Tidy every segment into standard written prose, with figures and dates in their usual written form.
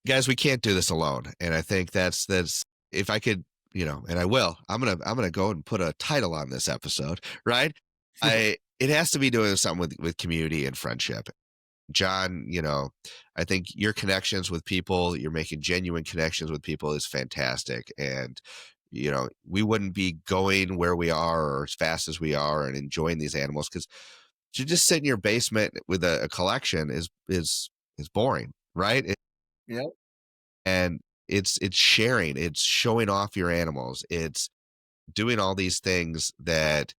guys, we can't do this alone. And I think that's if I could, and I will, I'm gonna go and put a title on this episode, right? It has to be doing something with community and friendship. John, I think your connections with people, you're making genuine connections with people is fantastic. And, we wouldn't be going where we are or as fast as we are and enjoying these animals because to just sit in your basement with a collection is boring, right? Yeah. And it's sharing, it's showing off your animals, it's doing all these things that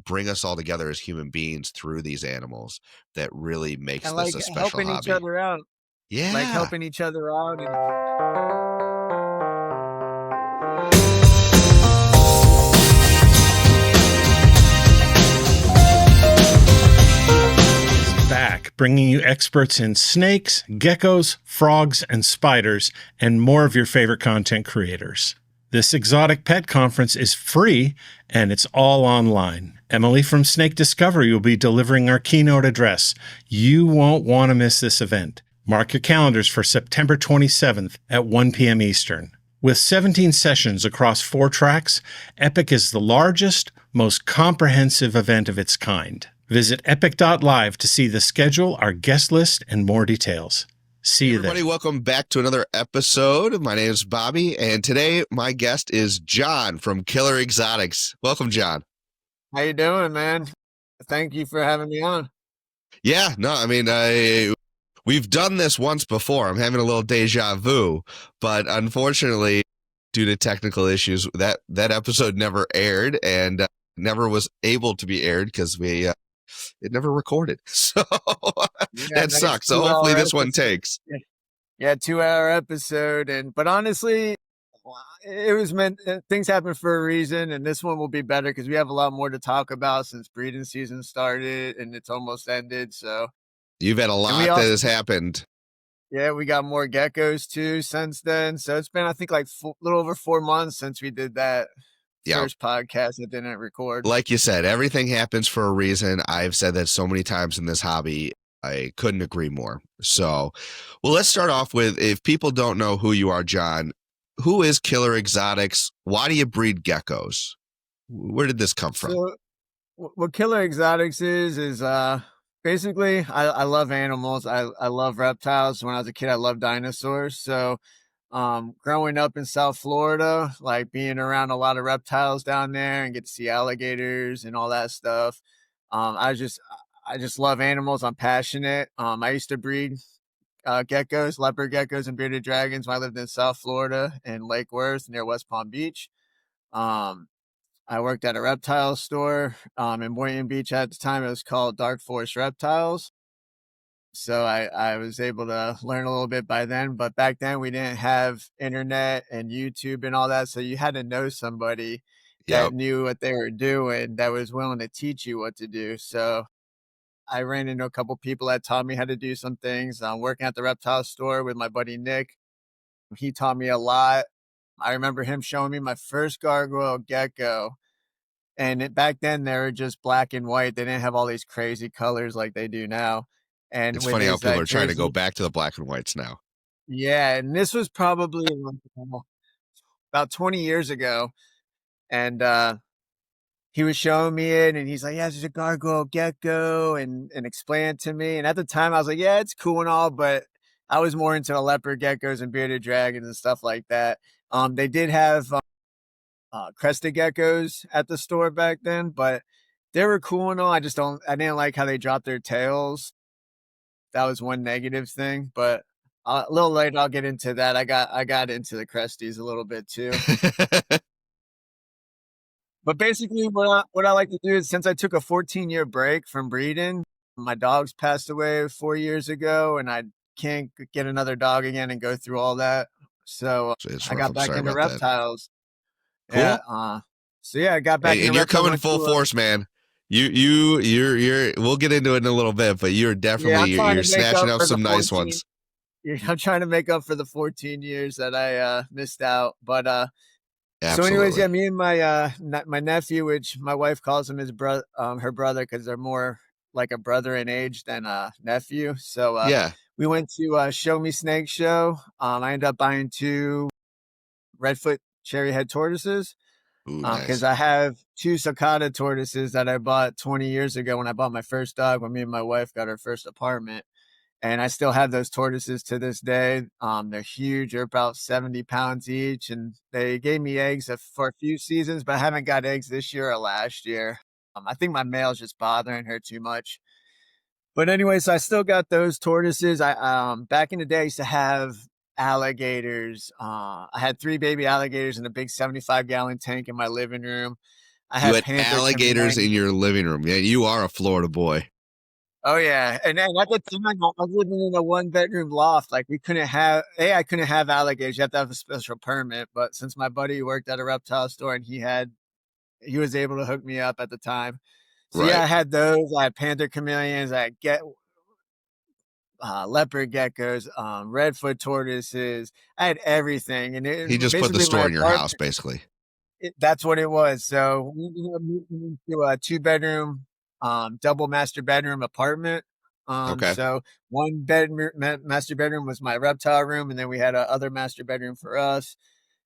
bring us all together as human beings through these animals that really makes And this like a special helping each hobby. other out, Yeah. and Back, bringing you experts in snakes, geckos, frogs, and spiders, and more of your favorite content creators. This exotic pet conference is free, and it's all online. Emily from Snake Discovery will be delivering our keynote address. You won't want to miss this event. Mark your calendars for September 27th at 1 p.m. Eastern. With 17 sessions across 4 tracks, Epic is the largest, most comprehensive event of its kind. Visit epic.live to see the schedule, our guest list, and more details. See you there. Everybody, welcome back to another episode. My name is Bobby, and today my guest is John from Killer Exotics. Welcome, John. how you doing, man? Thank you for having me on. Yeah, no, I mean, we've done this once before. I'm having a little deja vu, but unfortunately, due to technical issues, that episode never aired and never was able to be aired because it never recorded. So that sucks. So hopefully this one takes. Yeah, 2-hour episode, but honestly, it was meant. Things happen for a reason, and this one will be better because we have a lot more to talk about since breeding season started and it's almost ended. So you've had a lot that has happened. Yeah, we got more geckos too since then. So it's been, I think, like a little over 4 months since we did that first podcast that didn't record. Like you said, everything happens for a reason. I've said that so many times in this hobby. I couldn't agree more. So, well, let's start off with, if people don't know who you are, John, who is Killer Exotics? Why do you breed geckos? Where did this come from? So, what Killer Exotics is basically, I love animals. I love reptiles. When I was a kid, I loved dinosaurs. So, growing up in South Florida, like being around a lot of reptiles down there and get to see alligators and all that stuff. I just love animals. I'm passionate. I used to breed geckos, leopard geckos, and bearded dragons when I lived in South Florida in Lake Worth near West Palm Beach. I worked at a reptile store in Boynton Beach at the time. It was called Dark Forest Reptiles. So I was able to learn a little bit by then. But back then we didn't have internet and YouTube and all that. So you had to know somebody that knew what they were doing, that was willing to teach you what to do. So I ran into a couple people that taught me how to do some things. I'm working at the reptile store with my buddy Nick. He taught me a lot. I remember him showing me my first gargoyle gecko. And back then they were just black and white. They didn't have all these crazy colors like they do now. And it's funny how people are trying to go back to the black and whites now. Yeah, and this was probably about 20 years ago. And he was showing me it, and he's like, yeah, this is a gargoyle gecko, and explain it to me. And at the time, I was like, yeah, it's cool and all, but I was more into the leopard geckos and bearded dragons and stuff like that. They did have crested geckos at the store back then, but they were cool and all. I didn't like how they dropped their tails. That was one negative thing, but a little later I'll get into that. I got into the cresties a little bit too. But basically what I like to do is, since I took a 14-year break from breeding, my dogs passed away 4 years ago, and I can't get another dog again and go through all that. So I got back into reptiles. Cool. Yeah. So yeah, I got back. And you're coming full force, man. You're. We'll get into it in a little bit, but you're definitely you're snatching up some nice ones. I'm trying to make up for the 14 years that I missed out. But so anyways, yeah, me and my nephew, which my wife calls him his her brother, because they're more like a brother in age than a nephew. So We went to a Show Me Snake show. I ended up buying 2 redfoot cherry head tortoises Ooh, because nice. I have 2 sulcata tortoises that I bought 20 years ago when I bought my first dog when me and my wife got our first apartment. And I still have those tortoises to this day. They're huge. They're about 70 pounds each. And they gave me eggs for a few seasons, but I haven't got eggs this year or last year. I think my male's just bothering her too much. But anyways, I still got those tortoises. I back in the day I used to have alligators. I had 3 baby alligators in a big 75-gallon tank in my living room. I You had had panther alligators in chameleons. your living room. Yeah, you are a Florida boy. Oh yeah, and then at the time I was living in a 1-bedroom loft. Like we couldn't have I couldn't have alligators. You have to have a special permit. But since my buddy worked at a reptile store and he was able to hook me up at the time. So yeah, Right. I had those. I had panther chameleons. I get leopard geckos, redfoot tortoises. I had everything, and He just put the basically my store in your house, apartment. basically. That's what it was. So we ended up moving into a 2-bedroom, double master bedroom apartment. Okay. So one master bedroom was my reptile room, and then we had a other master bedroom for us.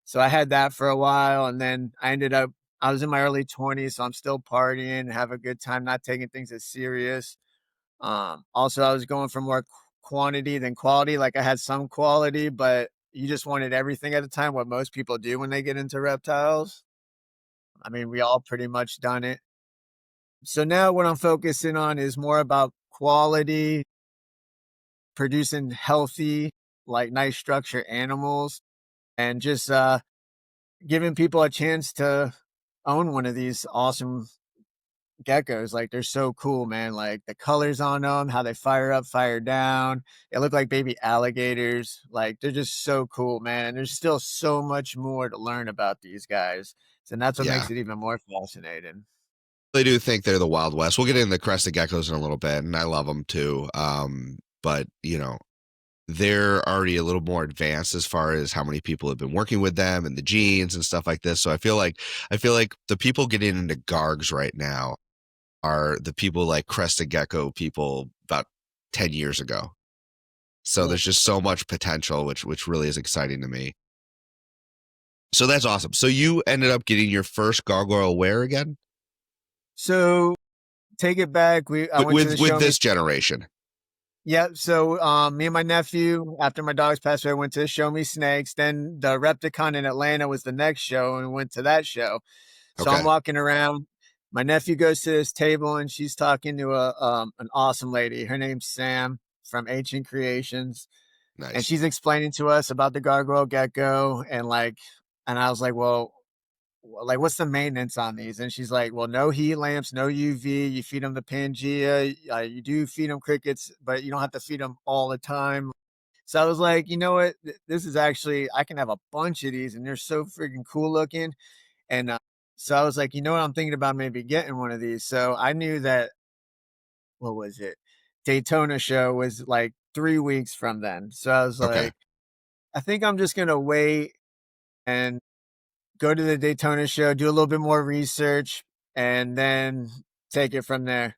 So I had that for a while, and then I was in my early 20s, so I'm still partying, have a good time, not taking things as serious. Also, I was going for more quantity than quality. Like I had some quality, but you just wanted everything at the time, what most people do when they get into reptiles. I mean, we all pretty much done it. So now what I'm focusing on is more about quality, producing healthy, like nice structure animals, and just giving people a chance to own one of these awesome geckos. Like they're so cool, man. Like the colors on them, how they fire up, fire down. They look like baby alligators. Like they're just so cool, man. And there's still so much more to learn about these guys. And that's what Yeah. makes it even more fascinating. I do think they're the Wild West. We'll get into the crested geckos in a little bit, and I love them too. But they're already a little more advanced as far as how many people have been working with them and the genes and stuff like this. So I feel like the people getting into Gargs right now are the people like crested gecko people about 10 years ago. So Yeah. there's just so much potential, which really is exciting to me. So that's awesome. So you ended up getting your first gargoyle where again? So take it back. I With went to the with show me. this generation. Yeah. So me and my nephew, after my dogs passed away, went to Show Me Snakes. Then the Repticon in Atlanta was the next show, and we went to that show. So I'm Okay. walking around. My nephew goes to this table and she's talking to an awesome lady. Her name's Sam from Ancient Creations. And Nice. she's explaining to us about the gargoyle gecko and I was like, well, like what's the maintenance on these? And she's like, well, no heat lamps, no UV. You feed them the Pangea. You do feed them crickets, but you don't have to feed them all the time. So I was like, you know what? This is actually I can have a bunch of these, and they're so freaking cool looking. And so I was like, you know what? I'm thinking about maybe getting one of these. So I knew that, what was it? Daytona show was like 3 weeks from then. So I was Okay. like, I think I'm just going to wait and go to the Daytona show, do a little bit more research, and then take it from there.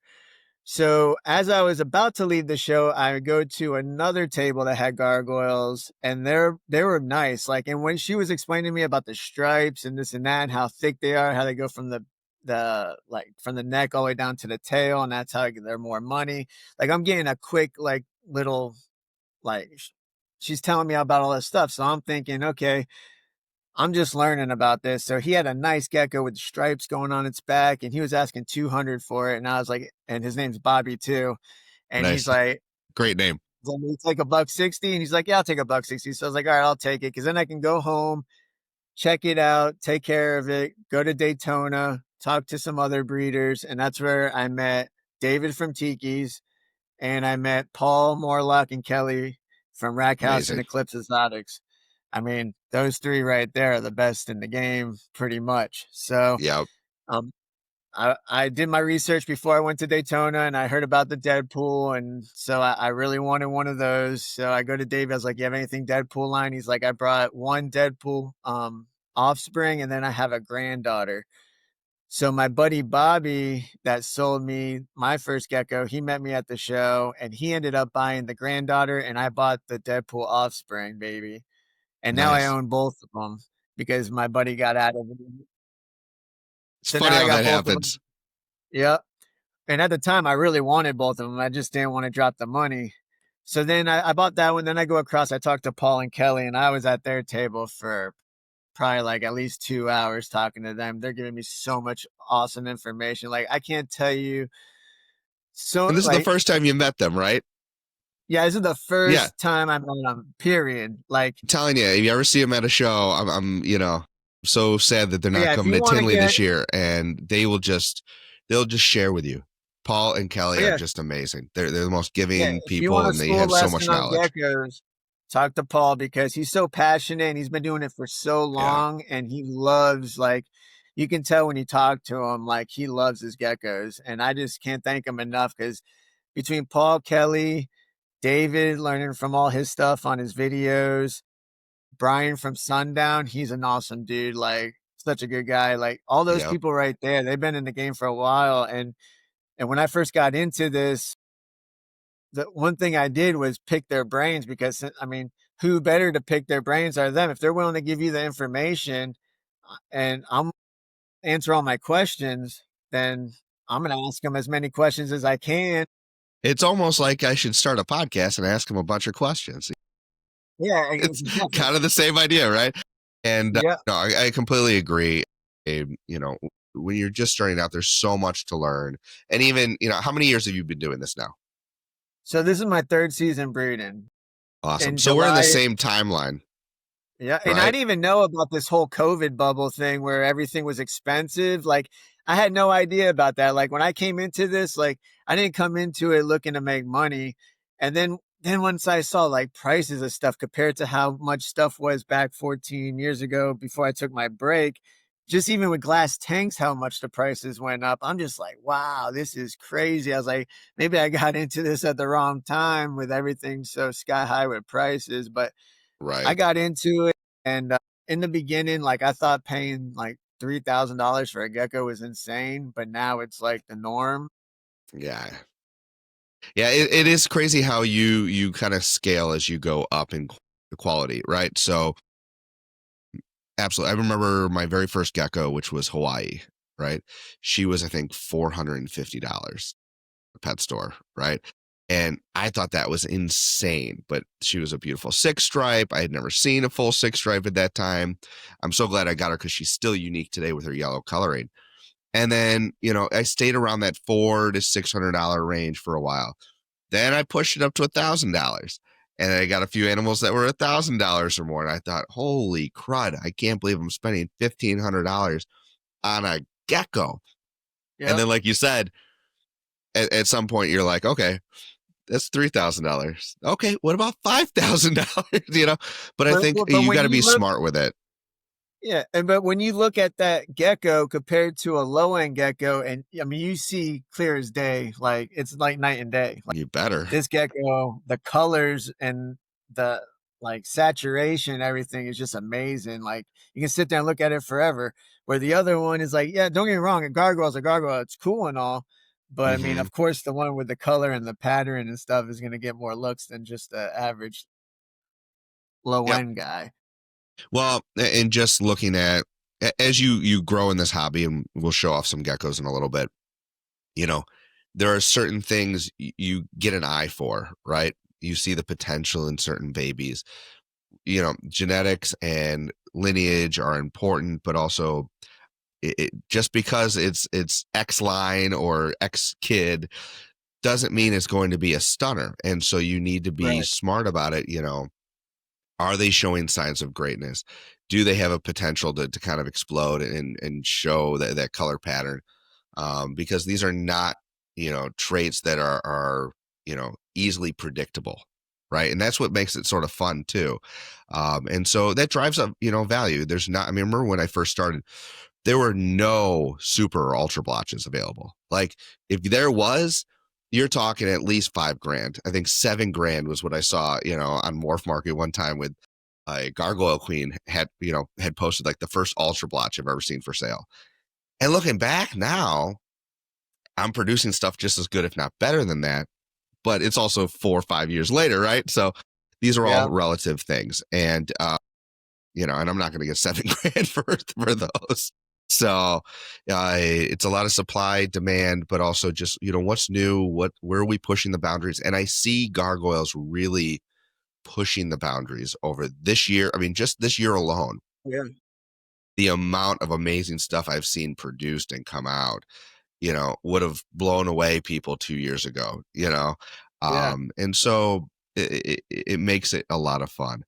So as I was about to leave the show, I go to another table that had gargoyles, and they were nice. Like, and when she was explaining to me about the stripes and this and that, and how thick they are, how they go from the like from the neck all the way down to the tail, and that's how they're more money. Like I'm getting a quick like little like she's telling me about all this stuff, so I'm thinking, okay, I'm just learning about this. So he had a nice gecko with stripes going on its back, and he was asking 200 for it. And I was like, and his name's Bobby too. And he's Nice. like, Great name. "Will you take $160?" And he's like, yeah, I'll take $160. So I was like, all right, I'll take it. Cause then I can go home, check it out, take care of it, go to Daytona, talk to some other breeders. And that's where I met David from Tiki's, and I met Paul Morlock and Kelly from Rack House and Amazing. Eclipse Exotics. I mean, those 3 right there are the best in the game, pretty much. So, Yeah. um, I did my research before I went to Daytona, and I heard about the Deadpool, and so I really wanted one of those. So I go to Dave. I was like, "You have anything Deadpool line?" He's like, "I brought one Deadpool offspring, and then I have a granddaughter." So my buddy Bobby that sold me my first gecko, he met me at the show and he ended up buying the granddaughter and I bought the Deadpool offspring baby. And now I Nice. own both of them because my buddy got out of it. It's So now funny I how got that both of them. happens. Yep. And at the time, I really wanted both of them. I just didn't want to drop the money. So then I bought that one. Then I go across. I talked to Paul and Kelly, and I was at their table for probably like at least 2 hours talking to them. They're giving me so much awesome information. Like I can't tell you. And So this is the like, first time you met them, right? yeah, this is the Yeah. first time I met them. Period. Like, I'm telling you, if you ever see them at a show, I'm so sad that they're not yeah, if coming you to want to Tinley get, this year, and they'll just share with you. Paul and oh Kelly are yeah, just amazing. They're the most yeah, giving if you want people, a and they school have so lesson much on knowledge. geckos, talk to Paul because he's so passionate and he's been doing it for so Yeah. long and he loves like you can tell when you talk to him like he loves his geckos and I just can't thank him enough because between Paul, Kelly, David learning from all his stuff on his videos, Brian from Sundown, he's an awesome dude, like such a good guy. Like all those Yep. people right there, they've been in the game for a while and when I first got into this, the one thing I did was pick their brains because I mean, who better to pick their brains are them if they're willing to give you the information and I'm answer all my questions, then I'm going to ask them as many questions as I can. It's almost like I should start a podcast and ask them a bunch of questions. Yeah, It's exactly. kind of the same idea, right? And Yeah. no, I completely agree. When you're just starting out, there's so much to learn. And even, how many years have you been doing this now? So this is my third season breeding. Awesome. In So we're in the July, same timeline, yeah, and I right? didn't even know about this whole COVID bubble thing where everything was expensive. Like I had no idea about that. Like when I came into this, like I didn't come into it looking to make money. And then once I saw like prices of stuff compared to how much stuff was back 14 years ago before I took my break, just even with glass tanks, how much the prices went up. I'm just like, wow, this is crazy. I was like, maybe I got into this at the wrong time with everything so sky high with prices, but I Right. got into it, and in the beginning, like I thought paying like $3,000 for a gecko was insane, but now it's like the norm. Yeah. Yeah. It is crazy how you kind of scale as you go up in quality, right? So absolutely. I remember my very first gecko, which was Hawaii, right? She was, I think, $450 at pet store, right? And I thought that was insane, but she was a beautiful six stripe. I had never seen a full six stripe at that time. I'm so glad I got her because she's still unique today with her yellow coloring. And then, I stayed around that $400 to $600 range for a while. Then I pushed it up to $1,000. And I got a few animals that were $1,000 or more. And I thought, holy crud, I can't believe I'm spending $1,500 on a gecko. And Yep. then, like you said, at some point you're like, okay, that's $3,000. Okay, what about $5,000? But I think But you when got to you be look, smart with it. yeah, and but when you look at that gecko compared to a low end gecko, and I mean, you see clear as day, like it's like night and day. Like You better. this gecko, the colors and the like saturation, everything is just amazing. Like you can sit there and look at it forever. Where the other one is like, yeah, don't get me wrong, a gargoyle's a gargoyle, it's cool and all. But I mean, Hmm. of course, the one with the color and the pattern and stuff is going to get more looks than just the average low Yep. end guy. Well, and just looking at as you grow in this hobby, and we'll show off some geckos in a little bit. You know, there are certain things you get an eye for, right? You see the potential in certain babies. Genetics and lineage are important, but also just because it's X line or X kid doesn't mean it's going to be a stunner. And so you need to be Right. smart about it. Are they showing signs of greatness? Do they have a potential to kind of explode and show that color pattern? Because these are not, traits that are easily predictable, right? And that's what makes it sort of fun too. And so that drives up, value. There's not, I mean, remember when I first started, there were no super or ultra blotches available. Like if there was, you're talking at least $5,000. I think $7,000 was what I saw, on Morph Market one time with a gargoyle queen had posted like the first ultra blotch I've ever seen for sale. And looking back now, I'm producing stuff just as good, if not better than that. But it's also 4 or 5 years later, right? So these are all Yeah. relative things. And, and I'm not going to get 7 grand for those. So it's a lot of supply, demand, but also just, what's new? Where are we pushing the boundaries? And I see gargoyles really pushing the boundaries over this year. I mean, just this year alone, Yeah. the amount of amazing stuff I've seen produced and come out, would have blown away people 2 years ago. Yeah. And so it makes it a lot of fun.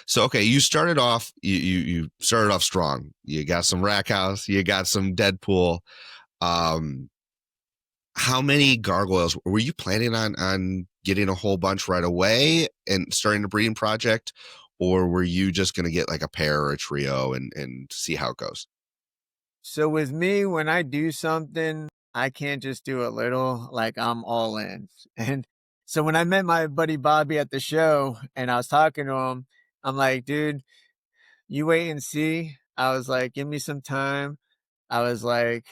So, okay, you started off, you started off strong. You got some Rack House, you got some Deadpool. Um, how many gargoyles were you planning on getting a whole bunch right away and starting a breeding project? Or were you just going to get like a pair or a trio and see how it goes? So with me, when I do something, I can't just do a little, like I'm all in. And so when I met my buddy Bobby at the show and I was talking to him, I'm like, dude, you wait and see. I was like, give me some time. I was like,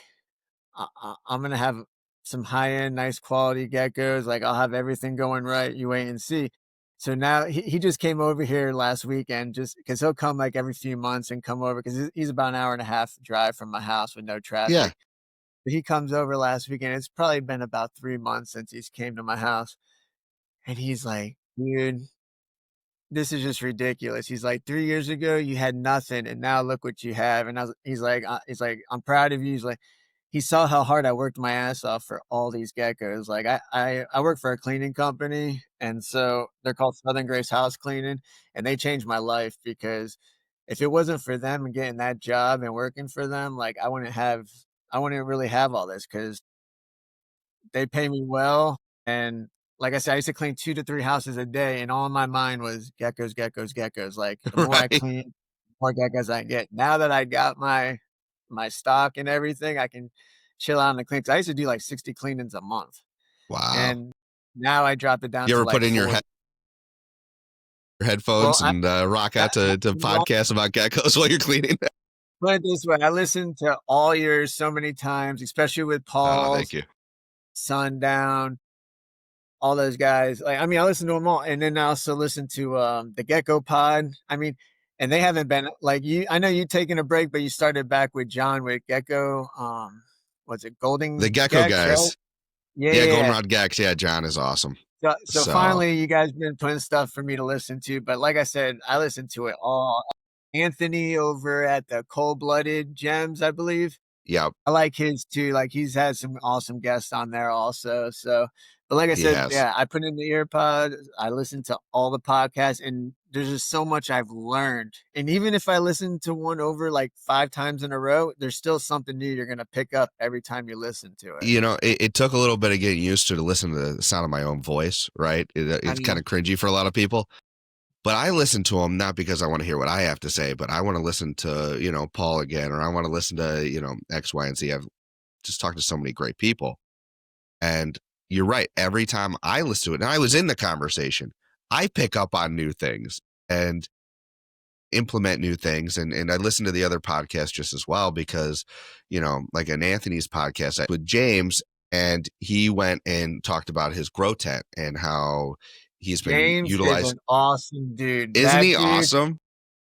I'm gonna have some high end, nice quality geckos. Like I'll have everything going right. You wait and see. So now he just came over here last weekend just because he'll come like every few months and come over because he's about an hour and a half drive from my house with no Yeah. traffic. But he comes over last weekend. It's probably been about 3 months since he's came to my house. And he's like, dude, this is just ridiculous. He's like, 3 years ago you had nothing, and now look what you have. And he's like, I'm proud of you. He's like, he saw how hard I worked my ass off for all these geckos. Like I work for a cleaning company, and so they're called Southern Grace House Cleaning, and they changed my life because if it wasn't for them and getting that job and working for them, like I wouldn't really have all this because they pay me well. And like I said, I used to clean 2 to 3 houses a day, and all in my mind was geckos, geckos, geckos. Like the more I Right. clean, the more geckos I get. Now that I got my stock and everything, I can chill out on the clean. 'Cause I used to do like 60 cleanings a month, Wow. and now I dropped it down You to ever put like in your 40. headphones Well, and rock out to well, podcasts about geckos while you're cleaning? put it this way, I listened to all yours so many times, especially with Oh, thank Paul's, you. Sundown, all those guys. Like, I mean, I listen to them all, and then I also listen to the Gecko Pod. I mean, and they haven't been like you. I know you taking a break, but you started back with John with Gecko. Was it The Golden gecko Gex, right? guys. Yeah, Yeah, yeah, yeah. goldenrod gex. Yeah, John is awesome. So So, finally, you guys been putting stuff for me to listen to. But like I said, I listen to it all. Anthony over at the Cold Blooded Gems, I believe. yeah, I like his too. Like he's had some awesome guests on there also. So, but like I he said, has. yeah, I put in the earpod. I listen to all the podcasts, and there's just so much I've learned. And even if I listen to one over like 5 times in a row, there's still something new you're gonna pick up every time you listen to it. It took a little bit of getting used to listen to the sound of my own voice, right? I It's kind know of cringy for a lot of people. But I listen to them not because I want to hear what I have to say, but I want to listen to, Paul again, or I want to listen to, X, Y, and Z. I've just talked to so many great people. And you're right. Every time I listen to it, and I was in the conversation, I pick up on new things and implement new things. And I listen to the other podcasts just as well because, like an Anthony's podcast with James, and he went and talked about his grow tent and how he's been James is utilized. an awesome dude. Isn't That he dude, awesome?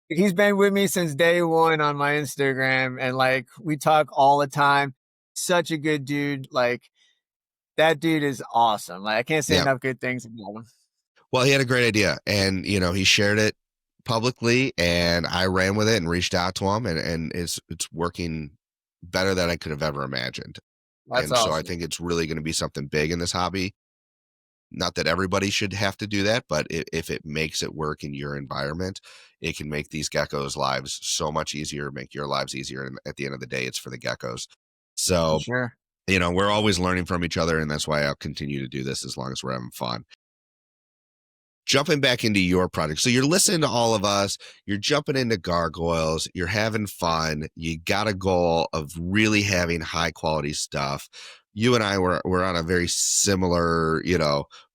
he's been with me since day one on my Instagram, and like we talk all the time. Such a good dude. Like that dude is awesome. Like I can't say Yeah. enough good things about him. Well, he had a great idea, and he shared it publicly, and I ran with it and reached out to him, and it's working better than I could have ever imagined. That's And so I awesome. think it's really going to be something big in this hobby. Not that everybody should have to do that, but if it makes it work in your environment, it can make these geckos' lives so much easier, make your lives easier. And at the end of the day, it's for the geckos. For So, sure. we're always learning from each other, and that's why I'll continue to do this as long as we're having fun. Jumping back into your project. So you're listening to all of us, you're jumping into gargoyles, you're having fun, you got a goal of really having high quality stuff. You and I were on a very similar,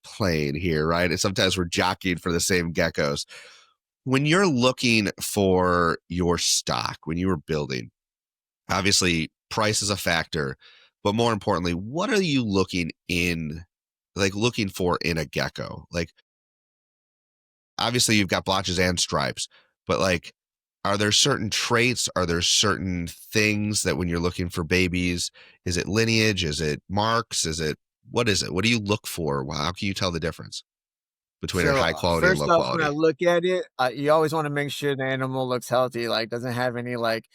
plane here, right? And sometimes we're jockeying for the same geckos. When you're looking for your stock, when you were building, obviously price is a factor, but more importantly, what are you looking for in a gecko? Like, obviously you've got blotches and stripes, but like, are there certain traits? Are there certain things that when you're looking for babies, is it lineage? Is it marks? What is it? What do you look for? How can you tell the difference between a So high quality and first low off, when I quality? look at it, you always want to make sure the animal looks healthy, like doesn't have any like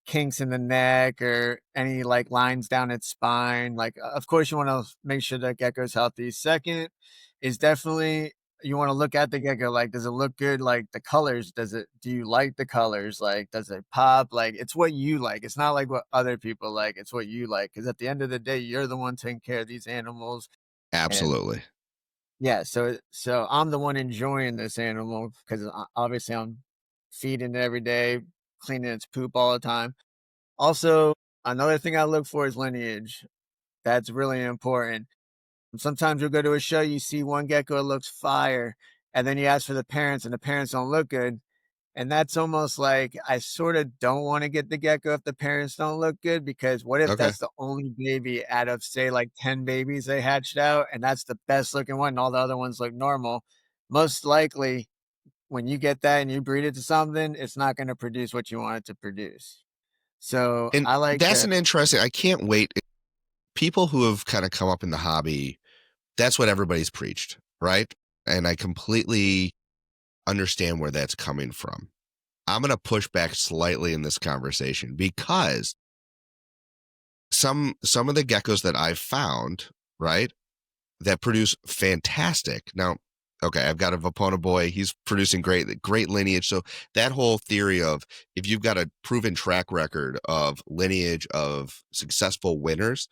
kinks in the neck or any like lines down its spine. Like, of course, you want to make sure that gecko's healthy. Second is definitely you want to look at the gecko. Like, does it look good? Like the colors, do you like the colors? Like, does it pop? Like, it's what you like. It's not like what other people like. It's what you like. Because at the end of the day, you're the one taking care of these animals. And Absolutely. yeah, so I'm the one enjoying this animal because obviously I'm feeding it every day, cleaning its poop all the time. Also, another thing I look for is lineage. That's really important. Sometimes you'll go to a show, you see one gecko, it looks fire, and then you ask for the parents, and the parents don't look good. And that's almost like I sort of don't want to get the gecko if the parents don't look good, because what if Okay. that's the only baby out of, say, like 10 babies they hatched out, and that's the best looking one, and all the other ones look normal? Most likely, when you get that and you breed it to something, it's not going to produce what you want it to produce. So And I like that's to, an interesting, I can't wait. People who have kind of come up in the hobby, that's what everybody's preached, right? And I completely understand where that's coming from. I'm going to push back slightly in this conversation because some of the geckos that I've found, right, that produce fantastic. Now, okay, I've got a Vapona boy. He's producing great lineage. So that whole theory of if you've got a proven track record of lineage of successful winners,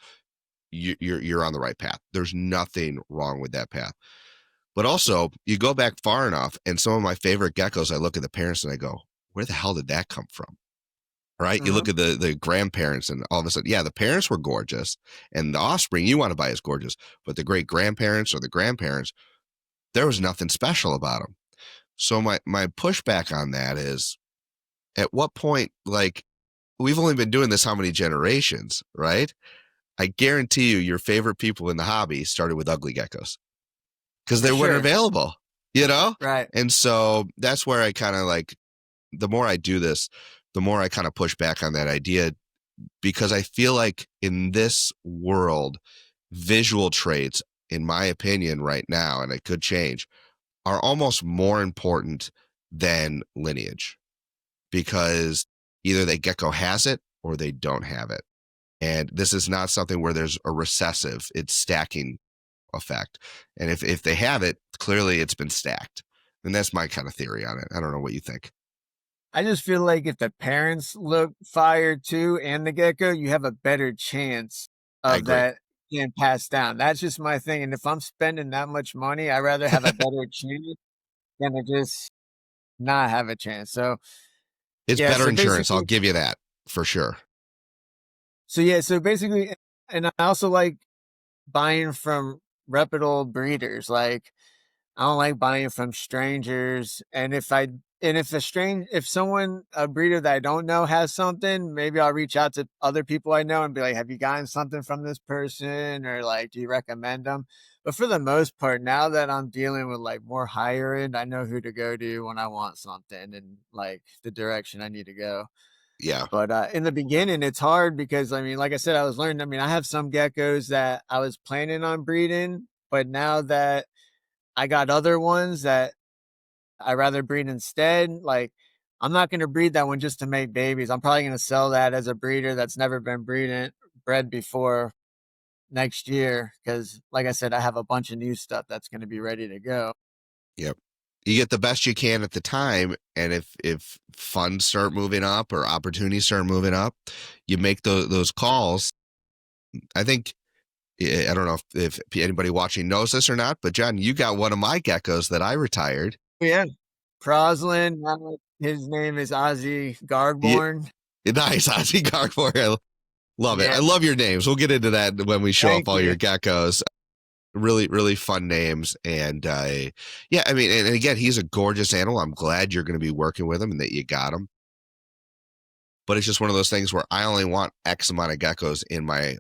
you're on the right path. There's nothing wrong with that path. But also, you go back far enough, and some of my favorite geckos, I look at the parents and I go, where the hell did that come from? Right? You Mhm. look at the grandparents, and all of a sudden, yeah, the parents were gorgeous, and the offspring you want to buy is gorgeous, but the great grandparents or the grandparents, there was nothing special about them. So my pushback on that is, at what point, like, we've only been doing this how many generations, right? I guarantee you, your favorite people in the hobby started with ugly geckos because For they weren't sure. available, you know? Right. And so that's where I kind of like, the more I do this, the more I kind of push back on that idea, because I feel like in this world, visual traits, in my opinion, right now, and it could change, are almost more important than lineage, because either the gecko has it or they don't have it. And this is not something where there's a recessive, it's stacking effect. And if they have it, clearly it's been stacked. And that's my kind of theory on it. I don't know what you think. I just feel like if the parents look fire too and the gecko, you have a better chance I of agree. that being passed down. That's just my thing. And if I'm spending that much money, I'd rather have a better chance than to just not have a chance. So It's yeah, better so insurance. I'll basically, give you that for sure. and I also like buying from reputable breeders. Like, I don't like buying from strangers. If someone, a breeder that I don't know has something, maybe I'll reach out to other people I know and be like, have you gotten something from this person? Or like, do you recommend them? But for the most part, now that I'm dealing with like more higher end, I know who to go to when I want something and like the direction I need to go. Yeah. But in the beginning, it's hard because I mean, like I said, I was learning. I mean, I have some geckos that I was planning on breeding, but now that I got other ones that I rather breed instead. Like, I'm not going to breed that one just to make babies. I'm probably going to sell that as a breeder that's never been bred before next year because, like I said, I have a bunch of new stuff that's going to be ready to go. Yep. You get the best you can at the time, and if funds start moving up or opportunities start moving up, you make those calls. I think, I don't know if anybody watching knows this or not, but John, you got one of my geckos that I retired. Yeah, Croslin. His name is Ozzy Yeah, Gargborn. nice, Ozzy Gargoyle. I love it. Yeah, I love your names. We'll get into that when we show off thank all your you. geckos. Really, really fun names. And yeah, I mean, and again, he's a gorgeous animal. I'm glad you're going to be working with him and that you got him. but it's just one of those things where I only want X amount of geckos in my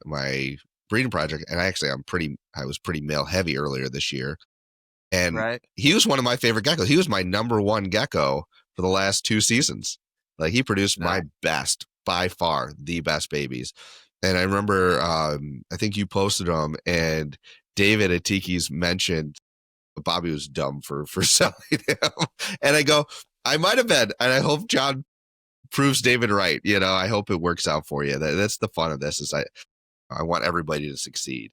breeding project. And I was pretty male heavy earlier this year. And Right. he was one of my favorite geckos. He was my number one gecko for the last 2 seasons. Like he produced my Nice. best, by far, the best babies. And I remember, I think you posted them, and David at Tiki's mentioned Bobby was dumb for selling him. And I go, I might have been, and I hope John proves David right. I hope it works out for you. That's the fun of this. Is I want everybody to succeed.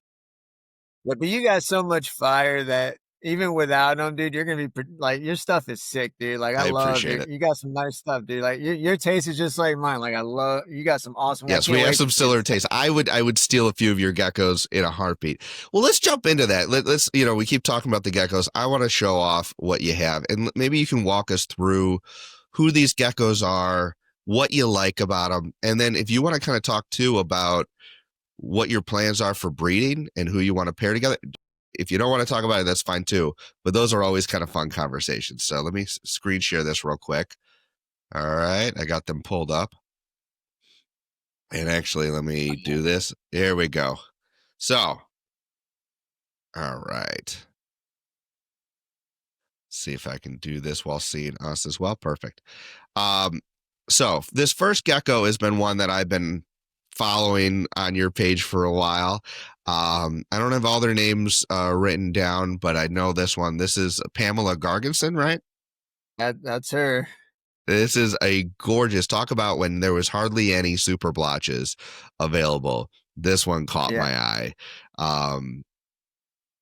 Yeah, but you got so much fire that even without them, dude, you're gonna be like your stuff is sick, dude. Like I I love appreciate it. you got some nice stuff, dude. Like your taste is just like mine. Like I love you got some awesome. I Yes, can't we have wait some to see similar it. tastes. I would steal a few of your geckos in a heartbeat. Well, let's jump into that. Let's we keep talking about the geckos. I want to show off what you have, and maybe you can walk us through who these geckos are, what you like about them, and then if you want to kind of talk too about what your plans are for breeding and who you want to pair together. If you don't want to talk about it, that's fine too. But those are always kind of fun conversations. So let me screen share this real quick. All right, I got them pulled up. And actually, let me do this. Here we go. So, all right. See if I can do this while seeing us as well. Perfect. So this first gecko has been one that I've been following on your page for a while. I don't have all their names written down, but I know this one. This is Pamela Garginson, right? That's her. This is a gorgeous, talk about when there was hardly any super blotches available. This one caught Yeah. my eye.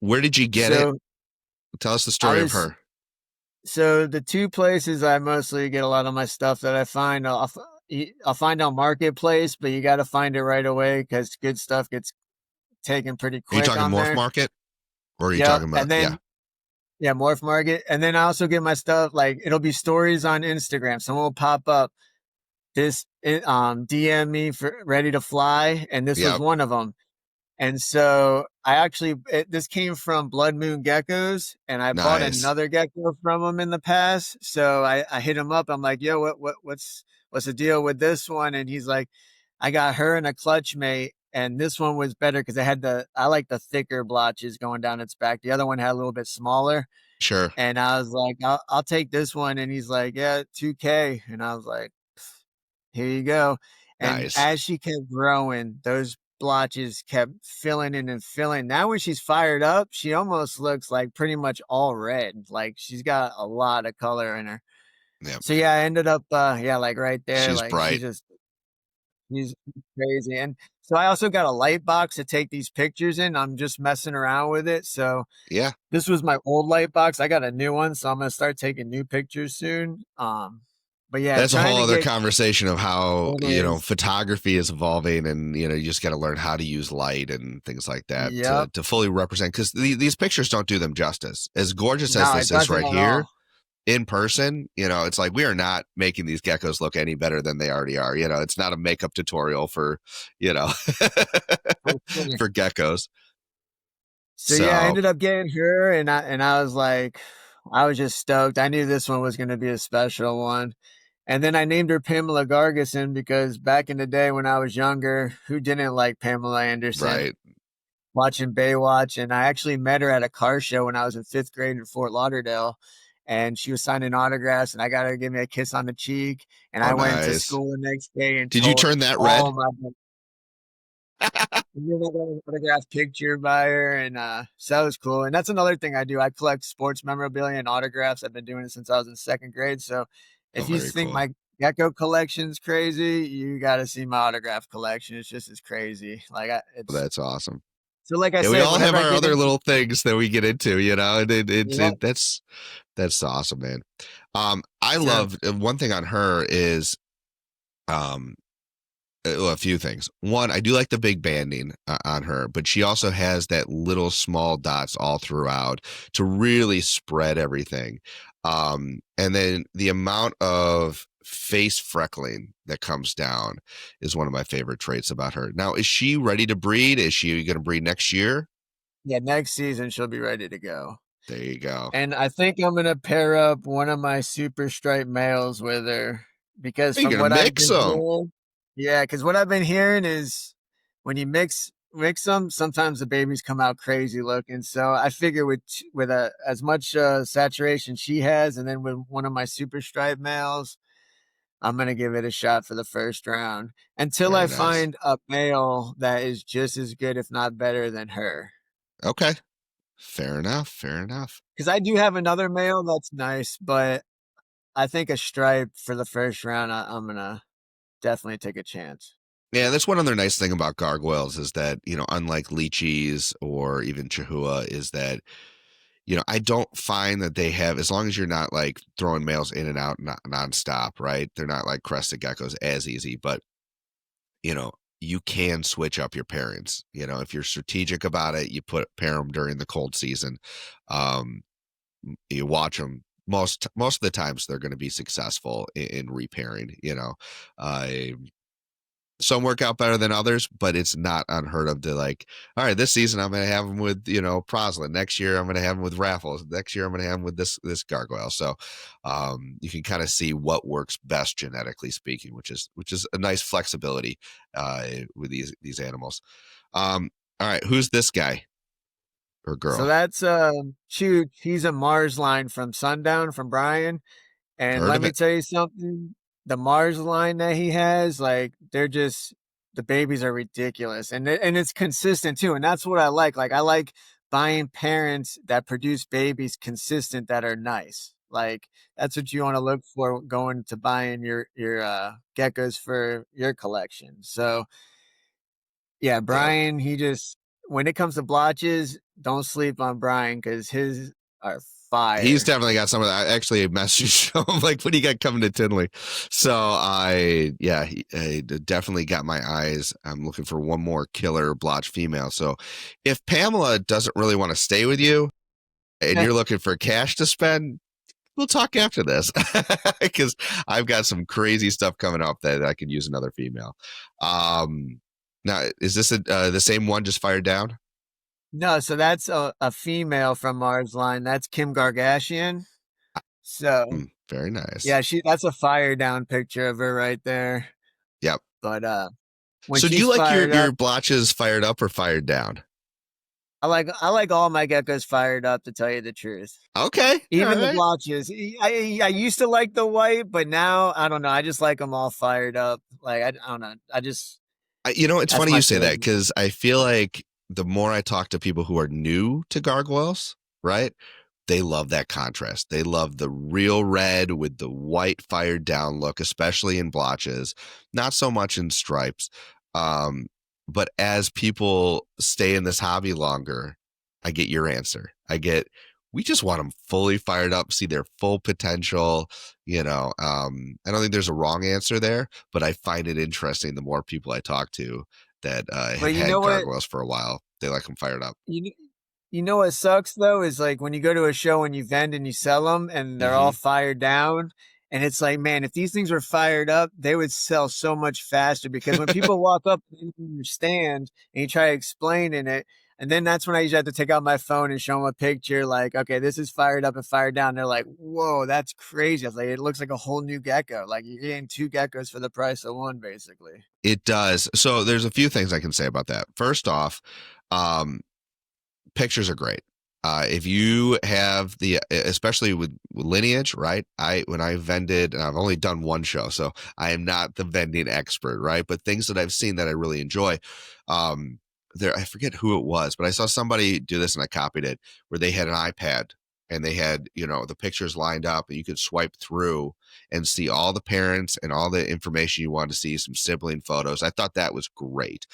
Where did you get it? So Tell us the I story of was her. so the two places I mostly get a lot of my stuff that I find I'll find on Marketplace, but you got to find it right away because good stuff gets taken pretty Are you quick talking on Morph there. Market? Or are you Yeah, talking about, and yeah, then yeah, Morph Market, and then I also get my stuff like it'll be stories on Instagram. Someone will pop up DM me for ready to fly, and this was yep, one of them. And so this came from Blood Moon Geckos, and I bought nice. another gecko from him in the past. So I hit him up. I'm like, yo, what's the deal with this one? And he's like, I got her and a clutch mate, and this one was better because I like the thicker blotches going down its back. The other one had a little bit smaller. Sure. And I was like, I'll take this one. And he's like, yeah, 2K. And I was like, here you go. And Nice. as she kept growing, those blotches kept filling in and filling. Now when she's fired up, she almost looks like pretty much all red. Like she's got a lot of color in her. Yep. So yeah, I ended up like right there. She's Like bright. she's crazy. And so I also got a light box to take these pictures in. I'm just messing around with it. So Yeah. this was my old light box. I got a new one, so I'm gonna start taking new pictures soon. But yeah, That's a trying whole to other get conversation of how, it is. photography is evolving, and, you just got to learn how to use light and things like that Yep. to fully represent, because these pictures don't do them justice. As gorgeous as No, it this is doesn't right at here, all. in person, it's like we are not making these geckos look any better than they already are. It's not a makeup tutorial for, you know, For sure. for geckos. So yeah, I So, ended up getting her, and I was like, I was just stoked. I knew this one was going to be a special one. And then I named her Pamela Gargison because back in the day when I was younger, who didn't like Pamela Anderson right. watching Baywatch? And I actually met her at a car show when I was in 5th grade in Fort Lauderdale. And she was signing autographs, and I got her to give me a kiss on the cheek. And Oh, I went to nice. school the next day and Did you told turn that all red? my and then I got an autographed picture by her, and so that was cool. And that's another thing I do. I collect sports memorabilia and autographs. I've been doing it since I was in 2nd grade. So Oh, if you very think cool. my gecko collection's crazy, you got to see my autograph collection. It's just as crazy. Well, that's awesome. So like I Yeah, we said, all have whenever I our get other into little things that we get into, and yeah, that's awesome, man. I so love one thing on her is um well, a few things. One, I do like the big banding on her, but she also has that little small dots all throughout to really spread everything. And then the amount of face freckling that comes down is one of my favorite traits about her. Now, is she ready to breed? Is she going to breed next year? yeah, next season she'll be ready to go. There you go. And I think I'm gonna pair up one of my super striped males with her because You're from going to what I've mix been them. hearing. Yeah, because what I've been hearing is when you mix them, sometimes the babies come out crazy looking. So I figure with as much saturation she has, and then with one of my super stripe males, I'm gonna give it a shot for the first round until Very I nice. find a male that is just as good, if not better, than her. Okay. Fair enough. Fair enough. Because I do have another male that's nice, but I think a stripe for the first round, I'm gonna definitely take a chance. Yeah, that's one other nice thing about gargoyles is that, unlike lychees or even chahua, is that, I don't find that they have, as long as you're not like throwing males in and out nonstop, right? They're not like crested geckos as easy, but, you know, you can switch up your pairings. If you're strategic about it, you pair them during the cold season. Um, you watch them most of the times they're going to be successful in repairing. Uh, some work out better than others, but it's not unheard of to like, all right, this season I'm going to have them with, Proslin. Next year I'm going to have them with Raffles. Next year I'm going to have them with this gargoyle. So you can kind of see what works best genetically speaking, which is a nice flexibility with these animals. All right, who's this guy or So girl? that's Chooch. He's a Mars line from Sundown from Brian. And Heard let of me it? tell you something, the Mars line that he has, like they're just the babies are ridiculous. And it's consistent too. And that's what I like. Like I like buying parents that produce babies consistent that are nice. Like that's what you want to look for going to buying your geckos for your collection. So yeah, Yep. Brian, he just when it comes to blotches, don't sleep on Brian because his are He's fire. definitely got some of that. I actually messaged him like, "What do you got coming to Tinley?" So I definitely got my eyes. I'm looking for one more killer blotch female. So if Pamela doesn't really want to stay with you and you're looking for cash to spend, we'll talk after this because I've got some crazy stuff coming up that I could use another female. Now, is this the same one just fired down? No, so that's a female from Mars line. That's Kim Gargashian. So Very nice. yeah, that's a fire down picture of her right there. Yep. But when So do she's you like your fired your up, blotches fired up or fired down? I like all my geckos fired up to tell you the truth. Okay, all Even the right. blotches. I used to like the white, but now I don't know. I just like them all fired up. Like I don't know. It's That's funny my you say that favorite. because I feel like the more I talk to people who are new to gargoyles, right? They love that contrast. They love the real red with the white fired down look, especially in blotches, not so much in stripes. Um, but as people stay in this hobby longer, I get your answer. We just want them fully fired up, see their full potential. I don't think there's a wrong answer there, but I find it interesting the more people I talk to that have But you had know what? gargoyles for a while, they like them fired up. You you know what sucks though is like when you go to a show and you vend and you sell them and they're all Hmm. fired down, and it's like, man, if these things were fired up, they would sell so much faster because when people walk up and understand and you try explaining it, and then that's when I usually have to take out my phone and show them a picture like, okay, this is fired up and fired down. They're like, whoa, that's crazy. I was like, it looks like a whole new gecko. Like you're getting two geckos for the price of one, basically. It does. So there's a few things I can say about that. First off, um, pictures are great. If you have especially with lineage, right? When I vended, and I've only done one show, so I am not the vending expert, right? But things that I've seen that I really enjoy, I forget who it was, but I saw somebody do this and I copied it, where they had an iPad and they had, the pictures lined up and you could swipe through and see all the parents and all the information you wanted to see, some sibling photos. I thought that was great.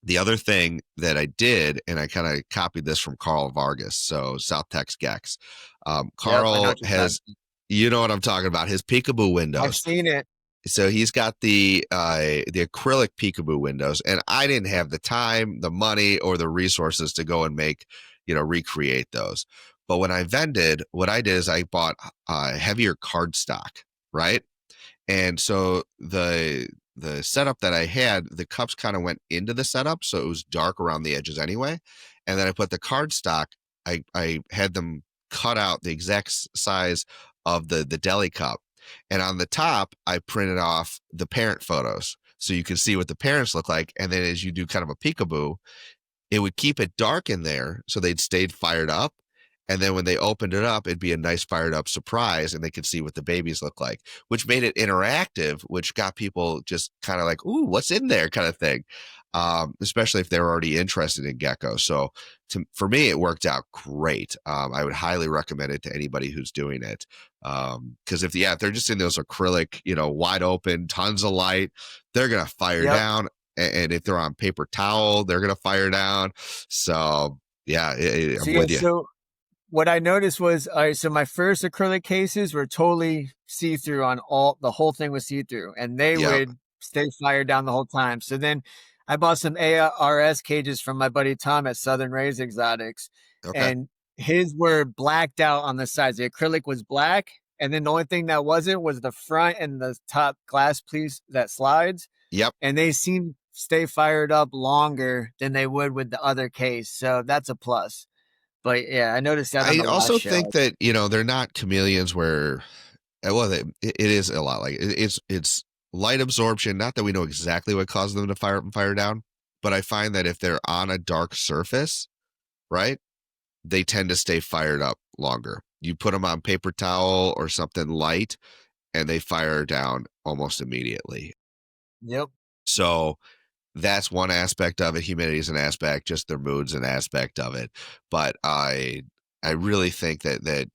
The other thing that I did, and I kind of copied this from Carl Vargas, so South Tex Gex. Yep, I know Carl what you're talking has, about. you know what I'm talking about, his peekaboo I've windows. seen it. So he's got the acrylic peekaboo windows, and I didn't have the time, the money, or the resources to go and recreate those. But when I vended, what I did is I bought heavier cardstock, right? And so the setup that I had, the cups kind of went into the setup, so it was dark around the edges anyway. And then I put the cardstock. I had them cut out the exact size of the deli cup, And on the top, I printed off the parent photos so you can see what the parents look like. And then as you do kind of a peekaboo, it would keep it dark in there so they'd stayed fired up. And then when they opened it up, it'd be a nice fired up surprise and they could see what the babies look like, which made it interactive, which got people just kind of like, ooh, what's in there kind of thing. Especially if they were already interested in geckos. So for me, it worked out great. I would highly recommend it to anybody who's doing it. Because if they're just in those acrylic, wide open, tons of light, they're going to fire Yep. down. And if they're on paper towel, they're going to fire down. So yeah, So I'm yeah, with you. so what I noticed was, all right, so my first acrylic cases were totally see-through the whole thing was see-through, and they Yep. would stay fired down the whole time. So then I bought some ARS cages from my buddy Tom at Southern Rays Exotics, Okay. and his were blacked out on the sides. The acrylic was black, and then the only thing that wasn't was the front and the top glass piece that slides, Yep. and they seem to stay fired up longer than they would with the other case. So that's a plus. But yeah, I noticed that on I the last also show. think that, they're not chameleons where, well, it is a lot like it's light absorption. Not that we know exactly what causes them to fire down, but I find that if they're on a dark surface, right, they tend to stay fired up longer. You put them on paper towel or something light, and they fire down almost immediately. Yep. So that's one aspect of it. Humidity is an aspect, just their mood's an aspect of it. But I really think that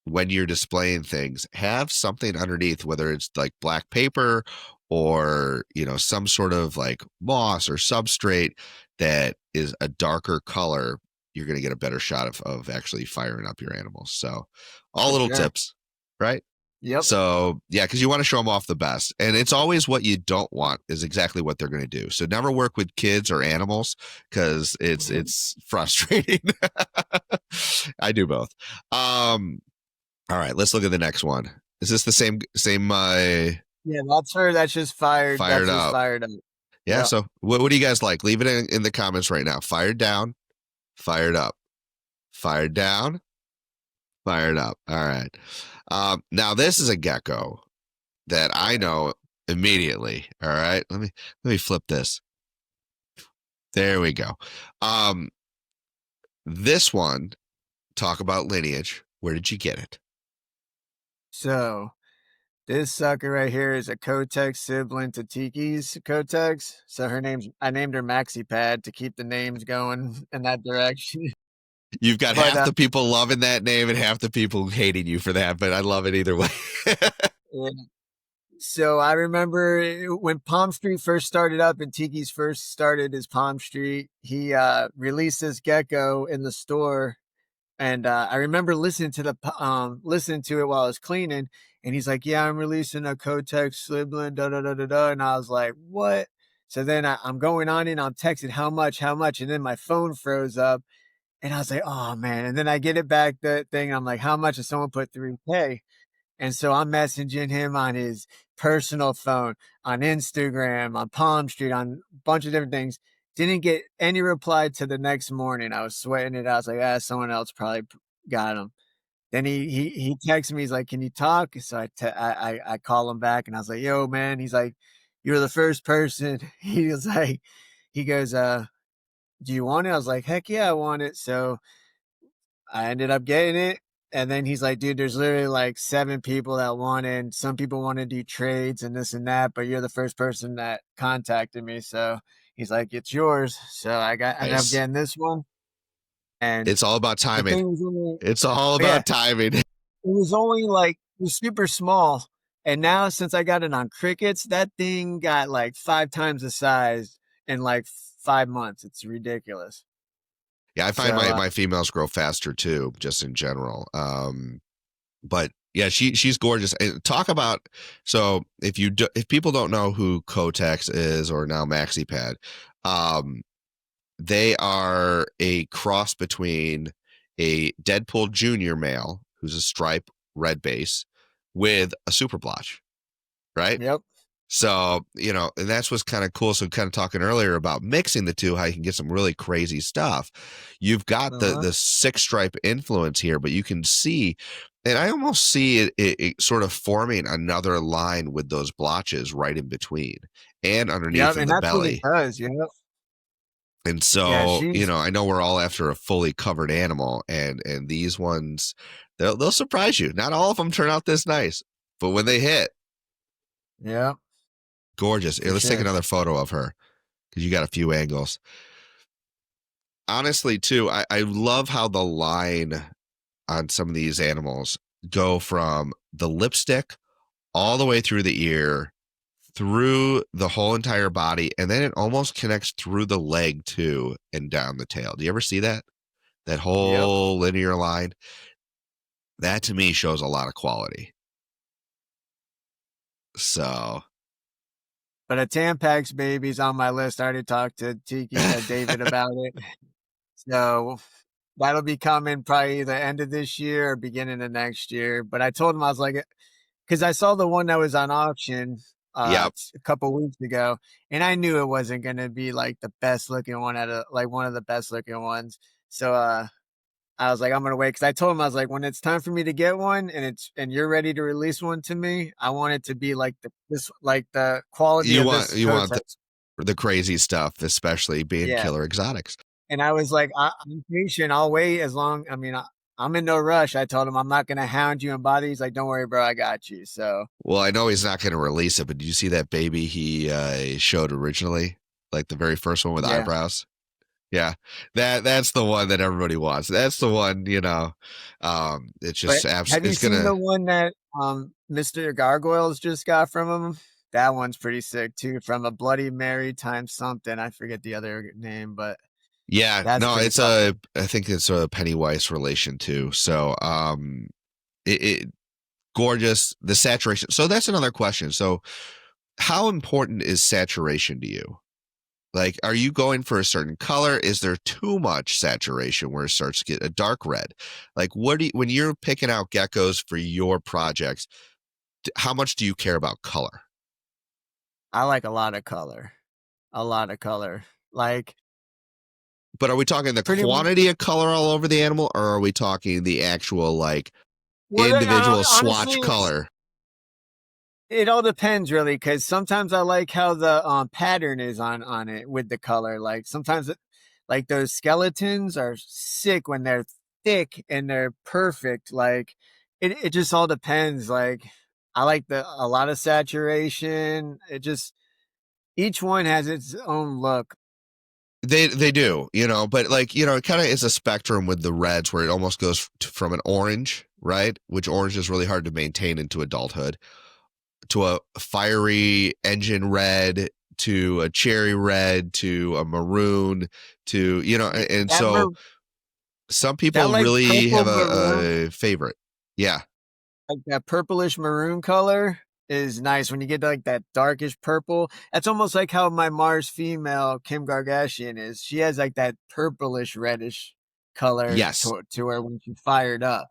when you're displaying things, have something underneath, whether it's like black paper or some sort of like moss or substrate that is a darker color. You're going to get a better shot of actually firing up your animals. So all For little sure. tips, right? Yep. So yeah, because you want to show them off the best, and it's always what you don't want is exactly what they're going to do. So never work with kids or animals because it's frustrating. I do both. All right, let's look at the next one. Is this the same Yeah, that's her. That's just fired. fired That's just up? fired up. Yeah. Yep. So what do you guys like? Leave it in the comments right now. Fired down, fired up, fired down, fired up. All right. Now this is a gecko that I know immediately. All right. Let me flip this. There we go. Um, this one, talk about lineage. Where did you get it? So this sucker right here is a Kotex sibling to Tiki's Kotex. So I named her Maxi Pad to keep the names going in that direction. You've got But half the people loving that name and half the people hating you for that, but I love it either way. yeah. So I remember when Palm Street first started up and Tiki's first started his Palm Street, he released this gecko in the store. And I remember listening to it while I was cleaning, and he's like, "Yeah, I'm releasing a Kotex sibling, da da da da da," and I was like, "What?" So then I'm going on and I'm texting how much, and then my phone froze up, and I was like, "Oh man!" And then I get it back the thing, and I'm like, "How much?" And someone put 3K, and so I'm messaging him on his personal phone, on Instagram, on Palm Street, on a bunch of different things. Didn't get any reply to the next morning. I was sweating it out. I was like, someone else probably got him. Then he texted me. He's like, "Can you talk?" So I call him back and I was like, "Yo, man." He's like, "You're the first person." He was like, he goes, "Do you want it?" I was like, "Heck yeah, I want it." So I ended up getting it. And then he's like, "Dude, there's literally like 7 people that want it. And some people want to do trades and this and that, but you're the first person that contacted me." So he's like, "It's yours." So ended up Nice. getting this one. And It's all about the timing. thing was only, It's all oh yeah, about timing. it was only like, it was super small. And now since I got it on crickets, that thing got like 5 times the size in like 5 months. It's ridiculous. Yeah, I find So my females grow faster too, just in general. But yeah, she's gorgeous. And talk about, so if people don't know who Kotex is or now MaxiPad, um, they are a cross between a Deadpool Junior male who's a stripe red base with a super blotch, right? yep. So, and that's what's kind of cool. So, kind of talking earlier about mixing the two, how you can get some really crazy stuff. You've got Uh-huh. the six stripe influence here, but you can see, And I almost see it sort of forming another line with those blotches right in between and underneath Yep, in and the that's what it belly. does, you know? And Yeah, so, she's I know we're all after a fully covered animal, and these ones, they'll surprise you. Not all of them turn out this nice, but when they hit, yeah, gorgeous. Here, for let's take sure. another photo of her because you got a few angles. Honestly, too, I love how the line on some of these animals go from the lipstick all the way through the ear, through the whole entire body, and then it almost connects through the leg too and down the tail. Do you ever see that? That Yep. whole linear line? That to me shows a lot of quality. So But a Tampax baby's on my list. I already talked to David about it. So that'll be coming probably the end of this year or beginning of next year. But I told him, I was like, because I saw the one that was on auction yep. a couple weeks ago, and I knew it wasn't going to be like the best looking one like one of the best looking ones. So I was like, I'm gonna wait because I told him, I was like, when it's time for me to get one and you're ready to release one to me, I want it to be like the quality You of want this you want cotex. the crazy stuff, especially being Yeah. killer exotics. And I was like, I'm patient. I'll wait as long. I mean, I'm in no rush. I told him I'm not gonna hound you and bother you. He's like, don't worry, bro, I got you. So Well, I know he's not going to release it, but did you see that baby he showed originally, like the very first one with yeah. eyebrows? Yeah, that's the one that everybody wants. That's the one, it's But just have you it's seen gonna. the one that Mr. Gargoyles just got from him? That one's pretty sick too. From a Bloody Mary times something. I forget the other name, but Yeah, that's no, pretty it's fucking. I think it's a Pennywise relation too. So, it gorgeous, the saturation. So that's another question. So, how important is saturation to you? Like, are you going for a certain color? Is there too much saturation where it starts to get a dark red? Like, when you're picking out geckos for your projects, how much do you care about color? I like a lot of color. A lot of color. Like But are we talking the pretty much. quantity of color all over the animal, or are we talking the actual like Well, individual swatch honestly, color? it all depends really, because sometimes I like how the pattern is on it with the color. Like sometimes, like those skeletons are sick when they're thick and they're perfect. Like it just all depends. Like I like a lot of saturation. It just each one has its own look. They do, but like, it kind of is a spectrum with the reds where it almost goes from an orange, right? Which orange is really hard to maintain into adulthood, to a fiery engine red, to a cherry red, to a maroon, to, Yeah, and so some that people like really purple have maroon. a favorite. Yeah. Like that purplish maroon color is nice when you get like that darkish purple. That's almost like how my Mars female Kim Gargashian is. She has like that purplish reddish color Yes. to her when she's fired up.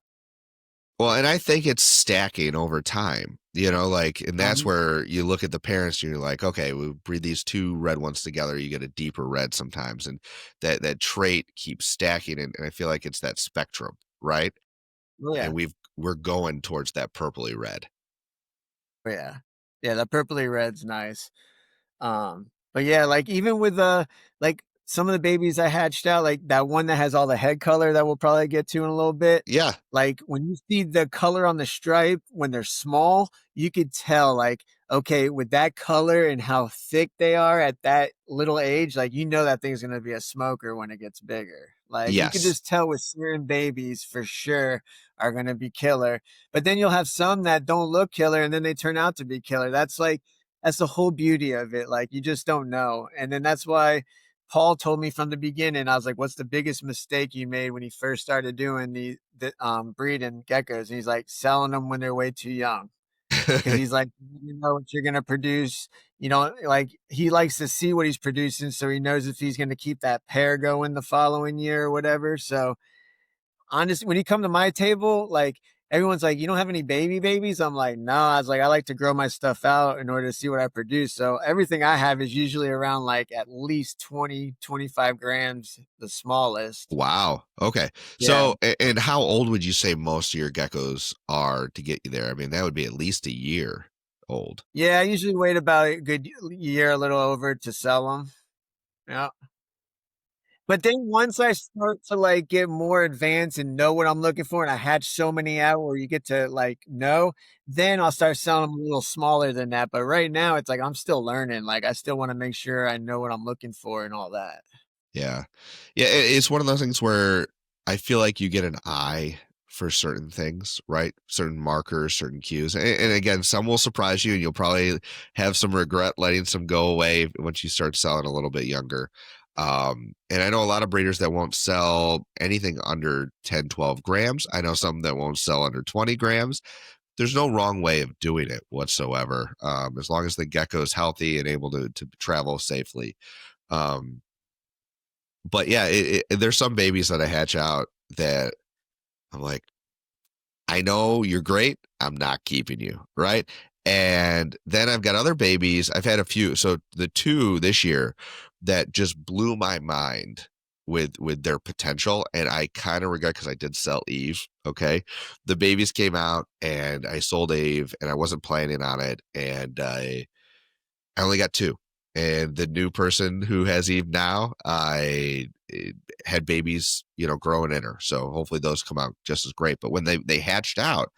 Well, and I think it's stacking over time, like, and that's Um, where you look at the parents and you're like, okay, we breed these two red ones together, you get a deeper red sometimes. And that trait keeps stacking. And I feel like it's that spectrum, right? yeah, And we're going towards that purpley red. yeah, yeah. The purpley red's nice. But yeah, like even with like some of the babies I hatched out, like that one that has all the head color that we'll probably get to in a little bit. Yeah. Like when you see the color on the stripe when they're small, you could tell like, okay, with that color and how thick they are at that little age, like that thing's gonna be a smoker when it gets bigger. Like you could Yes. just tell with Syrian babies for sure are gonna be killer. But then you'll have some that don't look killer and then they turn out to be killer. That's the whole beauty of it. Like you just don't know. And then that's why Paul told me from the beginning, I was like, what's the biggest mistake you made when you first started doing the breeding geckos? And he's like, selling them when they're way too young. Cause he's like, you know what you're going to produce, like he likes to see what he's producing. So he knows if he's going to keep that pair going the following year or whatever. So honestly, when you come to my table, like everyone's like, you don't have any babies? I'm like, no. I was like, I like to grow my stuff out in order to see what I produce. So everything I have is usually around like at least 20, 25 grams, the smallest. Wow. Okay. Yeah. So, and how old would you say most of your geckos are to get you there? I mean, that would be at least a year old. Yeah. I usually wait about a good year, a little over to sell them. Yeah. But then once I start to like get more advanced and know what I'm looking for, and I hatch so many out where you get to like know, then I'll start selling them a little smaller than that. But right now it's like I'm still learning. Like I still want to make sure I know what I'm looking for and all that. Yeah. Yeah. It's one of those things where I feel like you get an eye for certain things, right? Certain markers, certain cues. And again, some will surprise you and you'll probably have some regret letting some go away once you start selling a little bit younger. And I know a lot of breeders that won't sell anything under 10, 12 grams. I know some that won't sell under 20 grams. There's no wrong way of doing it whatsoever. As long as the gecko is healthy and able to travel safely. Um, but yeah, there's some babies that I hatch out that I'm like, I know you're great. I'm not keeping you, right? And then I've got other babies. I've had a few. So the two this year that just blew my mind with their potential, and I kind of regret because I did sell Eve. Okay, the babies came out, and I sold Eve, and I wasn't planning on it, and I only got two. And the new person who has Eve now, I had babies, growing in her. So hopefully those come out just as great. But when they hatched out,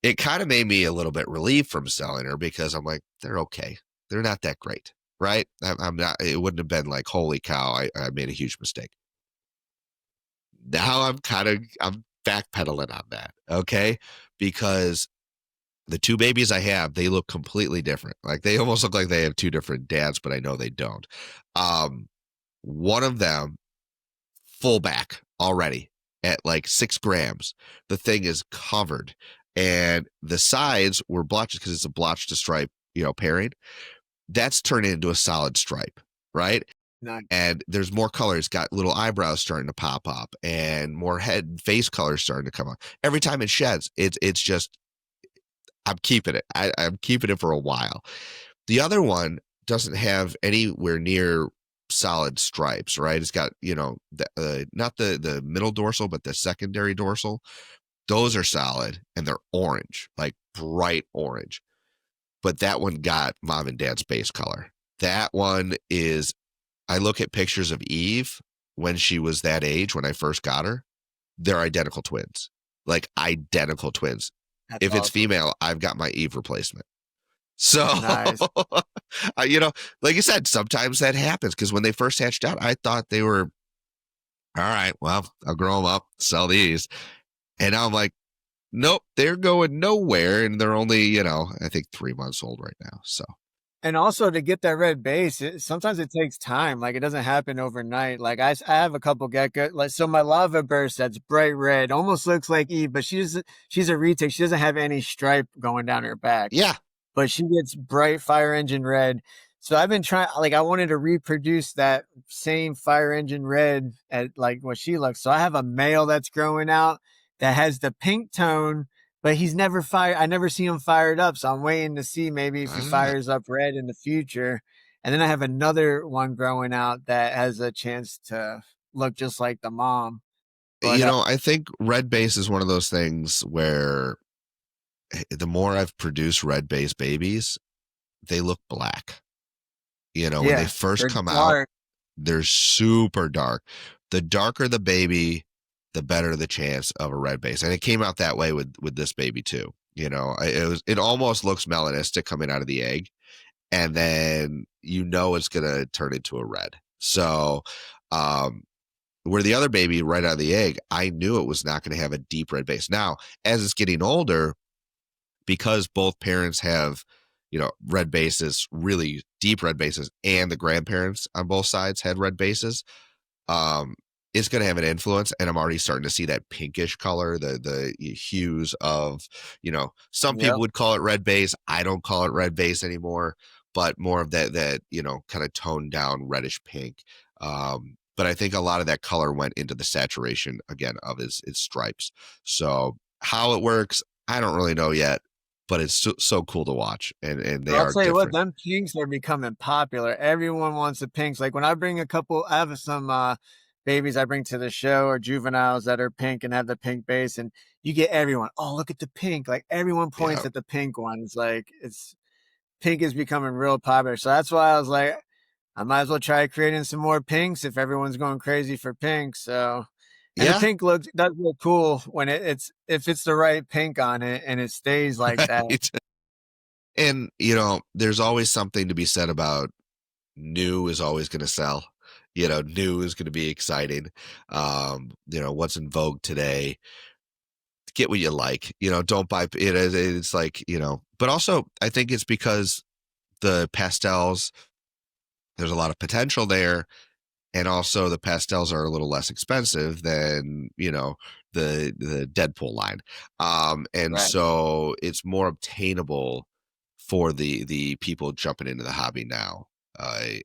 it kind of made me a little bit relieved from selling her because I'm like, they're okay. They're not that great, right? I'm not. It wouldn't have been like, holy cow, I made a huge mistake. Now I'm backpedaling on that, okay? Because the two babies I have, they look completely different. Like they almost look like they have two different dads, but I know they don't. Um, One of them, fullback already at like 6 grams. The thing is covered, and the sides were blotches because it's a blotch to stripe, pairing. That's turned into a solid stripe, right? Nice. And there's more colors, got little eyebrows starting to pop up, and more head and face colors starting to come up. Every time it sheds, it's just I'm keeping it. I'm keeping it for a while. The other one doesn't have anywhere near solid stripes, right? It's got, not the middle dorsal, but the secondary dorsal. Those are solid and they're orange, like bright orange. But that one got mom and dad's base color. That one is, I look at pictures of Eve when she was that age, when I first got her. They're identical twins, like identical twins. That's If it's awesome. female, I've got my Eve replacement. So, Nice. you know, like you said, sometimes that happens because when they first hatched out, I thought they were all right. Well, I'll grow them up, sell these, and now I'm like, nope, they're going nowhere, and they're only, I think 3 months old right now. So, And also to get that red base, sometimes it takes time. Like it doesn't happen overnight. Like I have a couple gecko. Like so, my lava burst that's bright red, almost looks like Eve, but she's a retake. She doesn't have any stripe going down her back, yeah, but she gets bright fire engine red. So I've been trying. Like I wanted to reproduce that same fire engine red at like what she looks. So I have a male that's growing out that has the pink tone, but he's never fired. I never see him fired up. So I'm waiting to see maybe if he ah, fires up red in the future. And then I have another one growing out that has a chance to look just like the mom. But I think red base is one of those things where the more I've produced red base babies, they look black. When they yeah, first they're come out, dark. they're super dark. The darker the baby, the better the chance of a red base. And it came out that way with this baby too. It almost looks melanistic coming out of the egg, and then it's gonna turn into a red. So, where the other baby right out of the egg, I knew it was not going to have a deep red base. Now, as it's getting older, because both parents have, red bases, really deep red bases, and the grandparents on both sides had red bases, um, it's going to have an influence. And I'm already starting to see that pinkish color, the hues of, some Yep. people would call it red base. I don't call it red base anymore, but more of that, kind of toned down reddish pink. But I think a lot of that color went into the saturation again of his stripes. So How it works, I don't really know yet, but it's so cool to watch, and they I'll are tell you what, different. them pinks are becoming popular. Everyone wants the pinks. Like when I bring a couple, I have some babies I bring to the show or juveniles that are pink and have the pink base, and you get everyone. Oh, look at the pink! Like everyone points Yeah. at the pink ones. Like it's pink is becoming real popular. So that's why I was like, I might as well try creating some more pinks if everyone's going crazy for pink. So, and the Yeah. pink does look cool when it's if it's the right pink on it and it stays like that. Right. And there's always something to be said about new is always going to sell. New is going to be exciting. What's in vogue today. Get what you like. Don't buy it. It's like, but also I think it's because the pastels, there's a lot of potential there. And also the pastels are a little less expensive than, the Deadpool line. And Right. so it's more obtainable for the people jumping into the hobby now,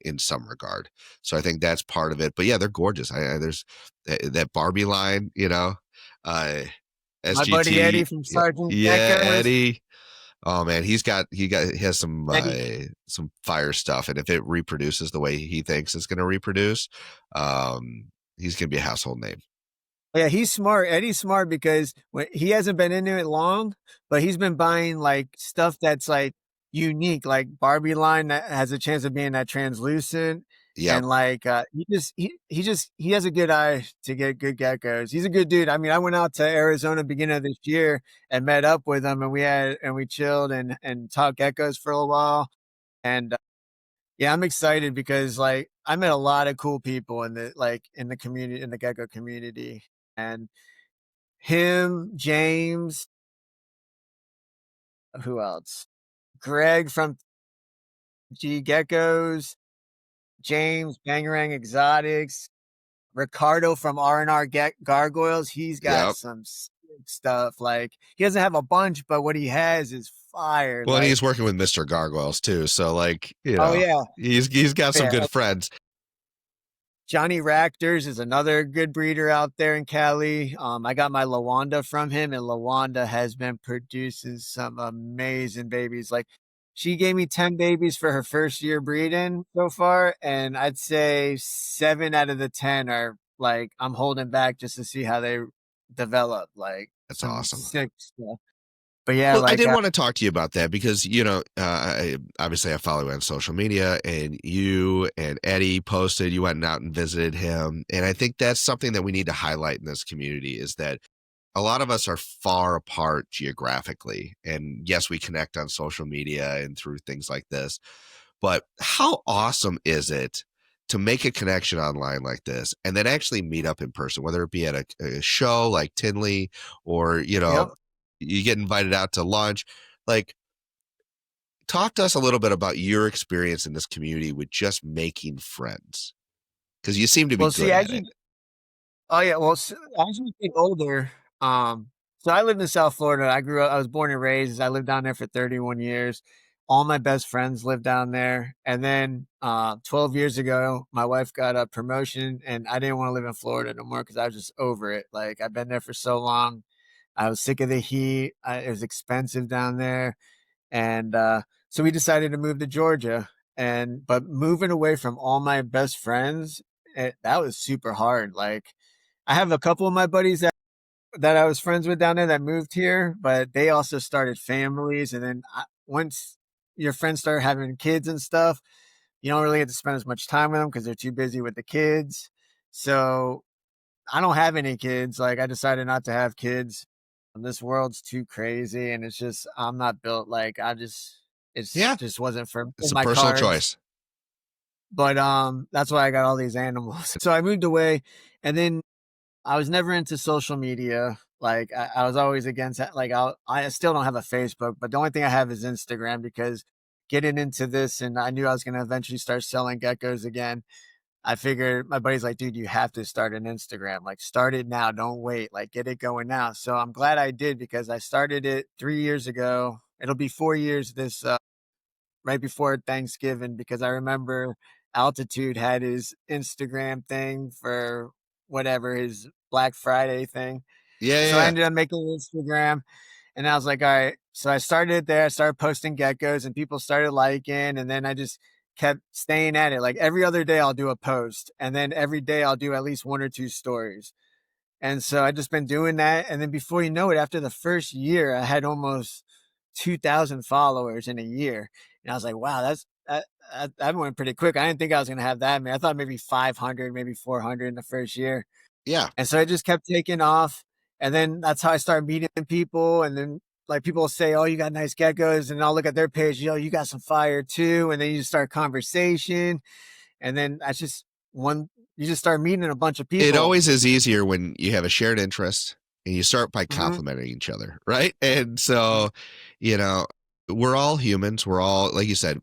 in some regard. So I think that's part of it. But yeah, they're gorgeous. There's that Barbie line, uh, My buddy Eddie SGT. from Yeah, Sergeant yeah, Geckos. Eddie. Oh man, he has Eddie, some fire stuff, and if it reproduces the way he thinks it's going to reproduce, he's going to be a household name. yeah, he's smart. Eddie's smart because he hasn't been into it long, but he's been buying like stuff that's like unique, like Barbie line that has a chance of being that translucent. Yep, And like he has a good eye to get good geckos. He's a good dude. I mean, I went out to Arizona beginning of this year and met up with him, and we chilled and talked geckos for a while. And yeah, I'm excited because like I met a lot of cool people in the community, in the gecko community. And him, James, who else? Greg from G Geckos, James Bangarang Exotics, Ricardo from R&R Gargoyles. He's got yep. some sick stuff. Like he doesn't have a bunch, but what he has is fire. Well, and Like, he's working with Mr. Gargoyles too, so like oh yeah, he's got some yeah. good friends. Johnny Rafters is another good breeder out there in Cali. I got my Lawanda from him, and Lawanda has been producing some amazing babies. Like, she gave me 10 babies for her first year breeding so far, and I'd say 7 out of the 10 are like, I'm holding back just to see how they develop. Like, That's some awesome. sick stuff. But yeah, Well, I like, did want to talk to you about that because, obviously I follow you on social media, and you and Eddie posted, you went out and visited him. And I think that's something that we need to highlight in this community is that a lot of us are far apart geographically. And yes, we connect on social media and through things like this, but how awesome is it to make a connection online like this and then actually meet up in person, whether it be at a show like Tinley or, yep. you get invited out to lunch. Like, talk to us a little bit about your experience in this community with just making friends because you seem to be Well, see, good at it. oh yeah, well, as you get older, so I lived in South Florida. I was born and raised. I lived down there for 31 years. All my best friends lived down there. And then 12 years ago, my wife got a promotion and I didn't want to live in Florida no more because I was just over it. Like I've been there for so long. I was sick of the heat. It was expensive down there. And so we decided to move to Georgia. But moving away from all my best friends, that was super hard. Like I have a couple of my buddies that I was friends with down there that moved here, but they also started families. And then once your friends start having kids and stuff, you don't really get to spend as much time with them because they're too busy with the kids. So I don't have any kids. Like I decided not to have kids. This world's too crazy, and it's just I'm not built like it's Yeah, just wasn't for it's in a my personal cards. choice. But that's why I got all these animals. So I moved away, and then I was never into social media. Like I was always against that. Like I still don't have a Facebook, but the only thing I have is Instagram because getting into this, and I knew I was going to eventually start selling geckos again. I figured my buddy's like, dude, you have to start an Instagram. Like, start it now. Don't wait. Like, get it going now. So I'm glad I did because I started it 3 years ago. It'll be 4 years this right before Thanksgiving because I remember Altitude had his Instagram thing for whatever his Black Friday thing. Yeah, So I yeah, ended up making an Instagram, and I was like, all right. So I started it there. I started posting geckos, and people started liking, and then I just kept staying at it. Like every other day, I'll do a post, and then every day I'll do at least 1 or 2 stories. And so I just been doing that. And then before you know it, after the first year, I had almost 2,000 followers in a year. And I was like, wow, that went pretty quick. I didn't think I was going to have that many. I thought maybe 500, maybe 400 in the first year. yeah. And so it just kept taking off. And then that's how I started meeting people. And then like people will say, oh, you got nice geckos. And I'll look at their page, yo, you got some fire too. And then you just start conversation. And then that's just you just start meeting a bunch of It people. always is easier when you have a shared interest and you start by Mm-hmm. complimenting each other, right? And so, you know, we're all humans. We're all, like you said,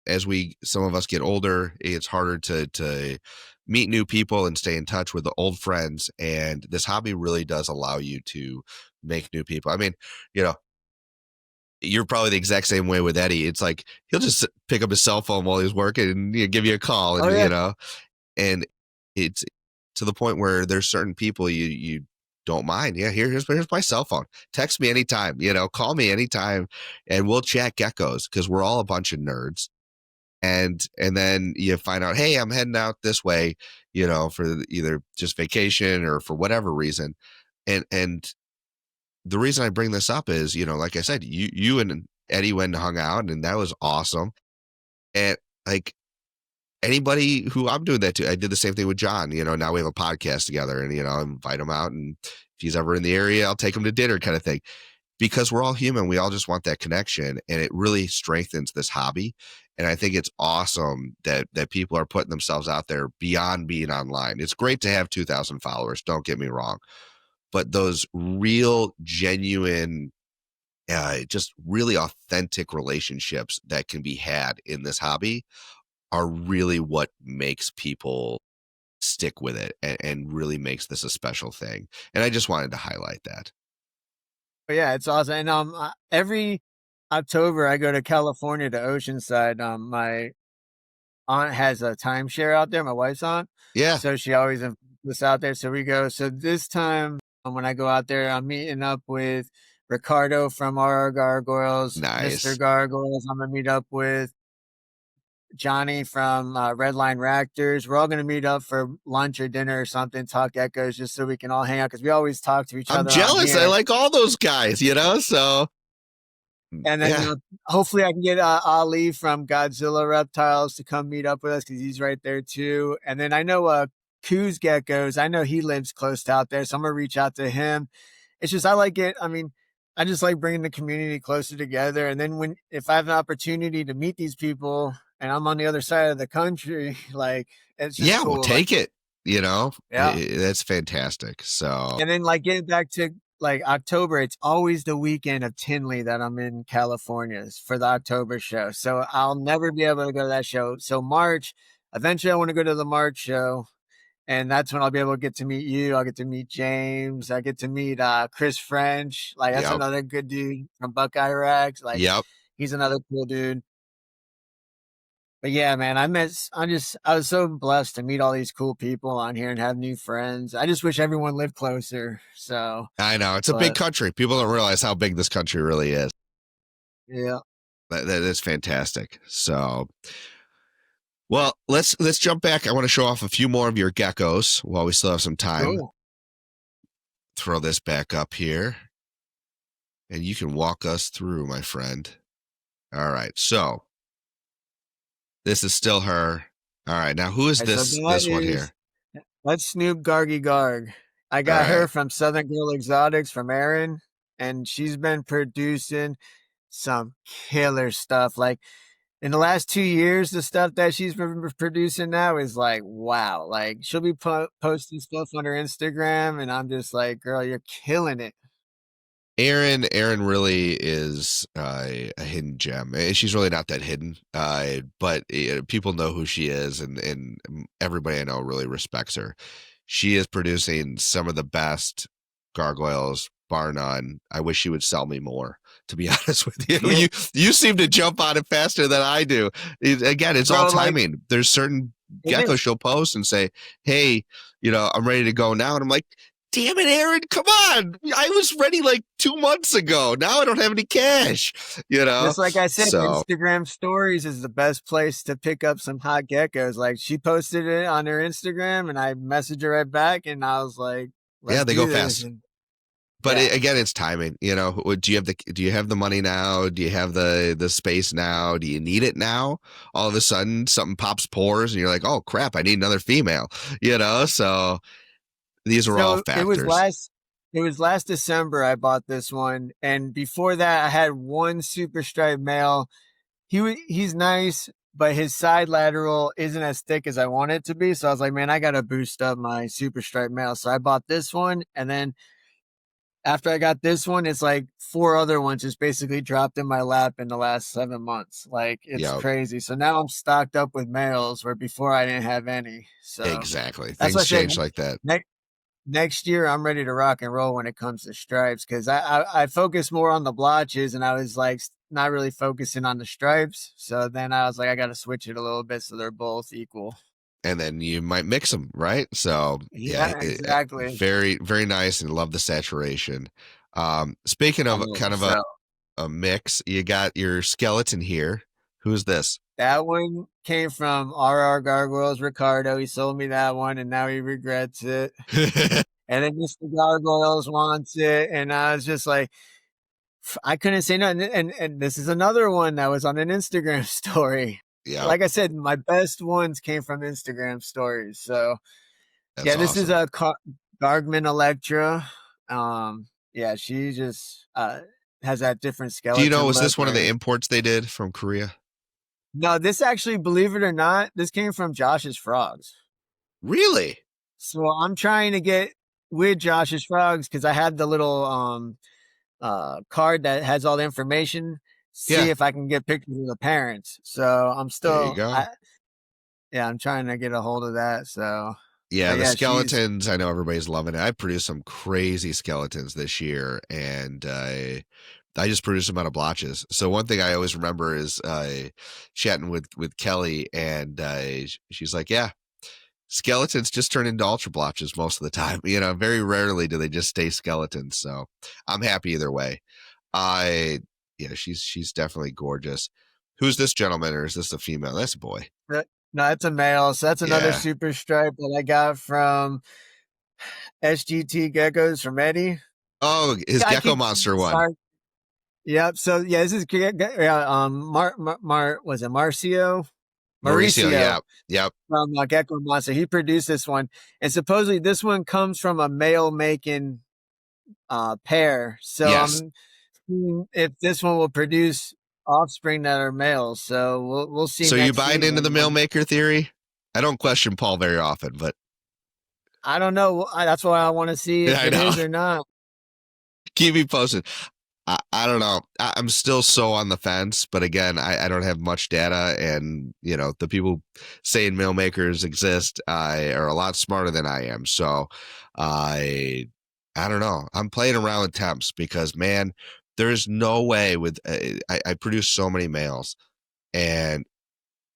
as some of us get older, it's harder to meet new people and stay in touch with the old friends. And this hobby really does allow you to make new people. I mean, you know, you're probably the exact same way with Eddie. It's like he'll just pick up his cell phone while he's working and give you a call, Oh, and yeah. and it's to the point where there's certain people you don't mind. Yeah, here's my cell phone. Text me anytime. Call me anytime, and we'll chat geckos because we're all a bunch of nerds. And then you find out, hey, I'm heading out this way, for either just vacation or for whatever reason, and the reason I bring this up is, like I said, you and Eddie went and hung out, and that was awesome. And like anybody who I'm doing that to, I did the same thing with John. Now we have a podcast together, and I invite him out, and if he's ever in the area, I'll take him to dinner, kind of thing. Because we're all human, we all just want that connection, and it really strengthens this hobby. And I think it's awesome that people are putting themselves out there beyond being online. It's great to have 2,000 followers. Don't get me wrong. But those real, genuine, just really authentic relationships that can be had in this hobby are really what makes people stick with it and really makes this a special thing. And I just wanted to highlight that. But yeah, it's awesome. And every October I go to California to Oceanside. My aunt has a timeshare out there, my wife's aunt. Yeah, So she always invites us out there. So we go. So this time when I go out there, I'm meeting up with Ricardo from our Gargoyles, Mr. nice. Gargoyles. I'm gonna meet up with Johnny from Redline Reactors. We're all going to meet up for lunch or dinner or something, talk Geckos, just so we can all hang out because we always talk to each I'm other on jealous. I here. like all those guys, so And then yeah. hopefully I can get Ali from Godzilla Reptiles to come meet up with us because he's right there too. And then I know Koo's Geckos. I know he lives close to out there, so I'm going to reach out to him. It's just I like it. I mean, I just like bringing the community closer together. And then if I have an opportunity to meet these people and I'm on the other side of the country, like it's just Yeah, well, cool. Like, take it, yeah. that's fantastic. So And then like getting back to like October, it's always the weekend of Tinley that I'm in California for the October show. So I'll never be able to go to that show. So March, eventually I want to go to the March show. And that's when I'll be able to get to meet you. I'll get to meet James. I get to meet Chris French. Like that's yep, another good dude from Buckeye Rex. Like yep. he's another cool dude. But yeah, man, I was so blessed to meet all these cool people on here and have new friends. I just wish everyone lived closer. So, I know it's a big but country. People don't realize how big this country really is. yeah, That is fantastic. So, well, let's jump back. I want to show off a few more of your geckos while we still have some time. cool. Throw this back up here, and you can walk us through, my friend. All right, so this is still her. All right, now who is All right, so this one here? that's Snoop Gargy Garg. I All got her right. from Southern Girl Exotics from Erin, and she's been producing some killer stuff. Like in the last 2 years, the stuff that she's been producing now is like, wow. Like she'll be posting stuff on her Instagram, and I'm just like, girl, you're killing it. Erin really is a hidden gem. She's really not that hidden, but people know who she is, and everybody I know really respects her. She is producing some of the best gargoyles, bar none. I wish she would sell me more, to be honest with you. Yeah. You seem to jump on it faster than I do. Again, it's all Bro, like timing. There's certain it geckos is. she'll post and say, hey, I'm ready to go now. And I'm like, damn it, Aaron, come on. I was ready like 2 months ago. Now I don't have any cash, Just like I said, So, Instagram stories is the best place to pick up some hot geckos. Like she posted it on her Instagram and I messaged her right back and I was like, yeah, let's they go do this. fast. And But yeah. again, it's timing. Do you have the money now? Do you have the space now? Do you need it now? All of a sudden, something pops pores, and you're like, "Oh crap, I need another female." So these are all So factors. it was last December I bought this one. And before that I had one super stripe male. He's nice, but his side lateral isn't as thick as I want it to be. So I was like, man, I gotta boost up my super stripe male. So I bought this one, and then after I got this one, it's like 4 other ones just basically dropped in my lap in the last 7 months. Like it's Yeah, crazy. So now I'm stocked up with males where before I didn't have any. So exactly. that's why I Things said change like that. next year I'm ready to rock and roll when it comes to stripes because I focus more on the blotches and I was like not really focusing on the stripes. So then I was like, I got to switch it a little bit so they're both equal. And then you might mix them, right? So yeah, Yeah, exactly. very very nice, and love the saturation. Speaking of kind of So a mix, you got your skeleton here. Who's this? that one came from RR Gargoyles Ricardo. He sold me that one and now he regrets it. And then Mr. Gargoyles wants it. And I was just like, I couldn't say no. And this is another one that was on an Instagram story. Yeah, Like I said, my best ones came from Instagram stories. So that's yeah, this is awesome. a Gargman Electra. Yeah, she just has that different Do you know, skeleton was look this one of the where imports they did from Korea? no, this actually, believe it or not, this came from Josh's Frogs. Really? So I'm trying to get with Josh's Frogs because I have the little card that has all the information. Yeah, See if I can get pictures of the parents. So I'm there you still, go. yeah, I'm trying to get a hold of that. So, Yeah, but the yeah, she's skeletons, I know everybody's loving it. I produced some crazy skeletons this year, and I just produced them out of blotches. So one thing I always remember is chatting with Kelly, and she's like, "Yeah, skeletons just turn into ultra blotches most of the time. Very rarely do they just stay skeletons." So I'm happy either way. I Yeah, she's definitely gorgeous. Who's this gentleman, or is this a female? That's a boy. no, that's a male. So that's another Yeah. super stripe that I got from SGT Geckos from Eddie. Oh, his I Gecko keep Monster one. sorry. Yep. So yeah, this is yeah, was it Mauricio, Mauricio yeah. Yep. from Gecko Monster. He produced this one, and supposedly this one comes from a male making pair. So Yes. I'm seeing if this one will produce offspring that are males. So we'll see So you next buying into the season. mail maker theory? I don't question Paul very often, but I don't know. That's why I want to see if I it know. is or not. Keep me posted. I don't know. I'm still so on the fence, but again, I don't have much data, and the people saying mail makers exist are a lot smarter than I am. So I don't know. I'm playing around with temps because, man, there's no way with I produce so many males, and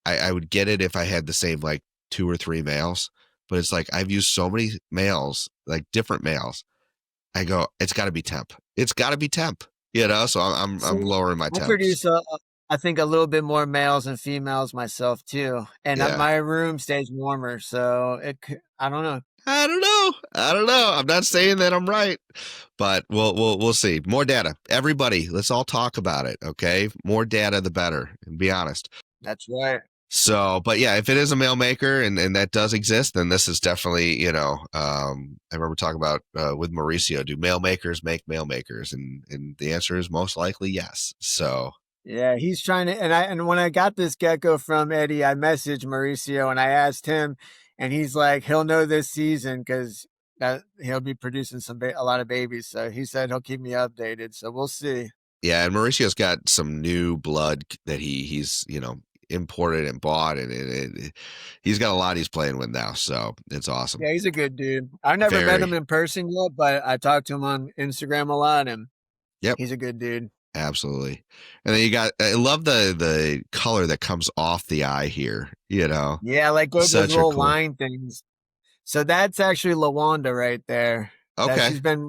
I would get it if I had the same like 2 or 3 males, but it's like I've used so many males, like different males. I go, it's got to be temp. It's got to be temp. So I'm See, lowering my I temps. produce I think a little bit more males and females myself too, and Yeah. my room stays warmer, so I don't know. I don't know. I don't know. I'm not saying that I'm right, but we'll see. More data. Everybody, let's all talk about it. Okay. More data, the better. And be honest. That's right. So, but yeah, if it is a mail maker and that does exist, then this is definitely, I remember talking about with Mauricio, do mail makers make mail makers? And the answer is most likely yes. So, Yeah, he's trying to, and when I got this gecko from Eddie, I messaged Mauricio and I asked him, and he's like, he'll know this season because that he'll be producing a lot of babies. So he said he'll keep me updated. So we'll see. yeah, and Mauricio's got some new blood that he's, imported and bought, and he's got a lot he's playing with now. So it's awesome. Yeah, he's a good dude. I never met him Very. in person yet, but I talked to him on Instagram a lot, and Yep. he's a good dude. Absolutely. And then I love the color that comes off the eye here, Yeah, like those such a little cool. line things. So that's actually Lawanda right there. Yeah, Okay.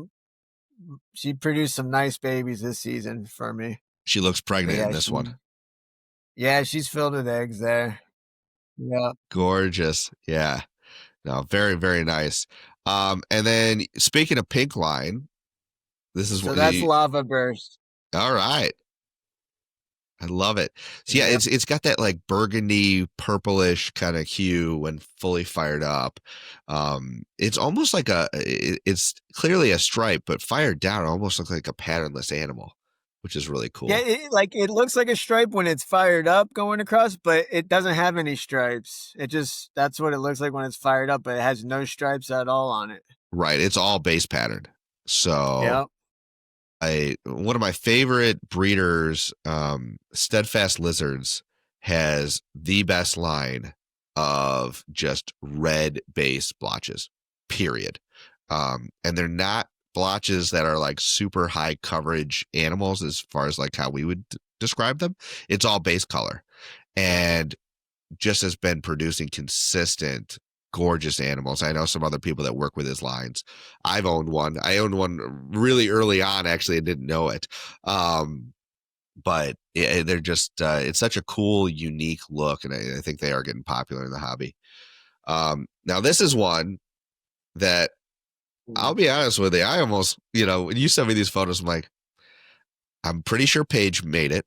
she produced some nice babies this season for me. She looks But pregnant in yeah, this one. she's filled with eggs there. Yeah. Gorgeous. Yeah. No, very, very nice. And then speaking of pink line, this is So what that's you, Lava Burst. all right. I love it. So yeah, Yep. it's got that like burgundy purplish kind of hue when fully fired up. It's almost like it's clearly a stripe, but fired down, it almost looks like a patternless animal, which is really Yeah, cool. it looks like a stripe when it's fired up going across, but it doesn't have any stripes. That's what it looks like when it's fired up, but it has no stripes at all on it. Right. It's all base pattern. So Yep. one of my favorite breeders, Steadfast Lizards, has the best line of just red base blotches, period. And they're not blotches that are like super high coverage animals as far as like how we would describe them. It's all base color. And just has been producing consistent gorgeous animals. I know some other people that work with his lines. I've owned one. I owned one really early on, actually. I didn't know it. But they're just, it's such a cool, unique look. And I think they are getting popular in the hobby. Now, this is one that I'll be honest with you. I almost, when you sent me these photos, I'm like, I'm pretty sure Paige made it,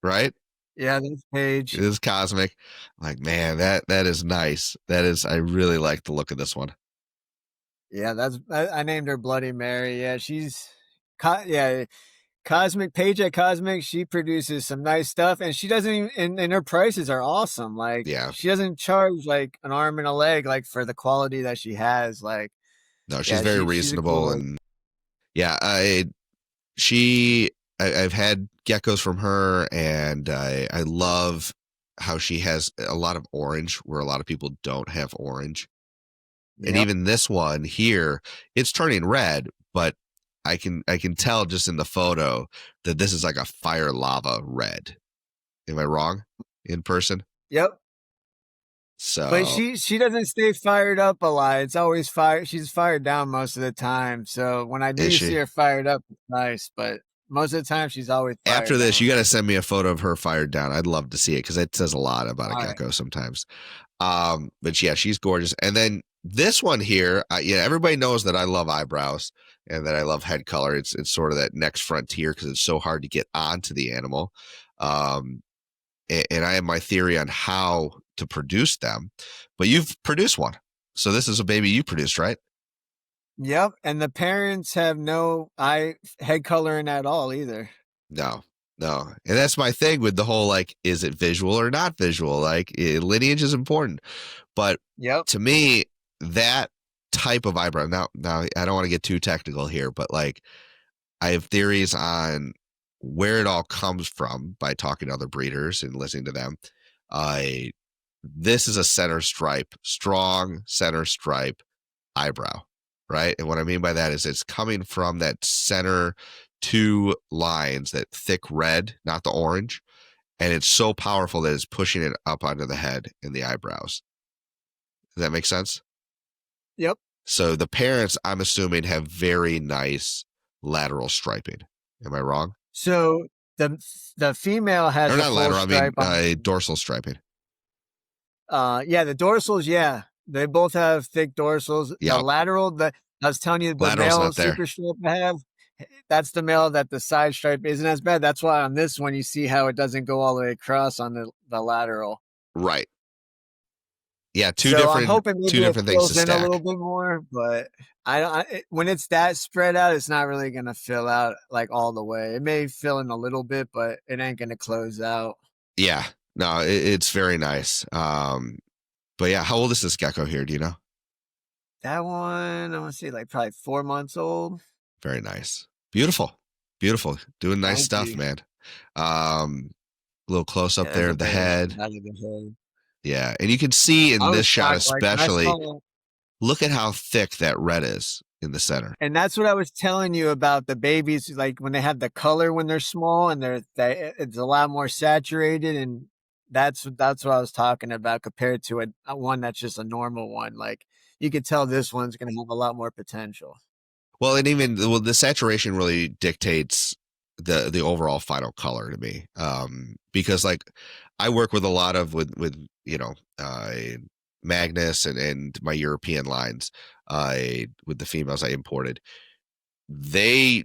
right? Yeah, this It page. is cosmic. I'm like, man, that is nice. That is, I really like the look of this one. Yeah, I named her Bloody Mary. Yeah, yeah, Cosmic Page at Cosmic. She produces some nice stuff, and she doesn't even, and her prices are awesome. Like Yeah. she doesn't charge like an arm and a leg, like for the quality that she has. Like, No, she's yeah, very she's a cool reasonable, lady. and yeah, I've had geckos from her, and I love how she has a lot of orange where a lot of people don't have orange. And Yep. even this one here, it's turning red, but I can tell just in the photo that this is like a fire lava red. Am I wrong in person? Yep. But So she doesn't stay fired up a lot. It's always fired. She's fired down most of the time. So when I is do see she? her fired up, it's nice. But most of the time, she's always After fired this, you down. got to send me a photo of her fired down. I'd love to see it because it says a lot about a All right. gecko sometimes. But yeah, she's gorgeous. And then this one here, yeah, everybody knows that I love eyebrows and that I love head color. It's sort of that next frontier because it's so hard to get onto the animal. Um, and I have my theory on how to produce them. But you've produced one, so this is a baby you produced, right? Yep. And the parents have no eye head coloring at all either. No, no, and that's my thing with the whole like, is it visual or not visual? Like lineage is important. But Yep. to me, that type of eyebrow. Now I don't want to get too technical here, but like I have theories on where it all comes from by talking to other breeders and listening to them. I This is a center stripe, strong center stripe eyebrow, right? And what I mean by that is it's coming from that center two lines, that thick red, not the orange, and it's so powerful that it's pushing it up onto the head and the eyebrows. Does that make sense? Yep. So the parents, I'm assuming, have very nice lateral striping. Am I wrong? So the female Or has a not full lateral, I mean stripe on. dorsal striping. Yeah, the dorsals. Yeah, they both have thick dorsals. The Yeah, lateral. The I was telling you the lateral's male not there. super stripe I have. That's the male that the side stripe isn't as bad. That's why on this one you see how it doesn't go all the way across on the lateral. Right. Yeah, So I'm hoping two maybe it different things to fills in a little stack. bit more, but when it's that spread out, it's not really gonna fill out like all the way. It may fill in a little bit, but it ain't gonna close out. Yeah. No, it's very nice. But yeah, how old is this gecko here? Do you know? That one, I want to say like probably 4 months old. Very nice. Beautiful. Beautiful. Doing nice Thank stuff, you. man. Um, a little close up Yeah, there there's a of the bear head. out of the head. Yeah. And you can see I in was this shot, shocked. Like when I especially, saw, look at how thick that red is in the center. and that's what I was telling you about the babies. Like when they have the color when they're small, and it's a lot more saturated, and that's what I was talking about compared to a one that's just a normal one. Like you could tell this one's gonna have a lot more potential. Well, and even the saturation really dictates the overall final color to me. Because like I work with a lot of with Magnus and my European lines, with the females I imported. They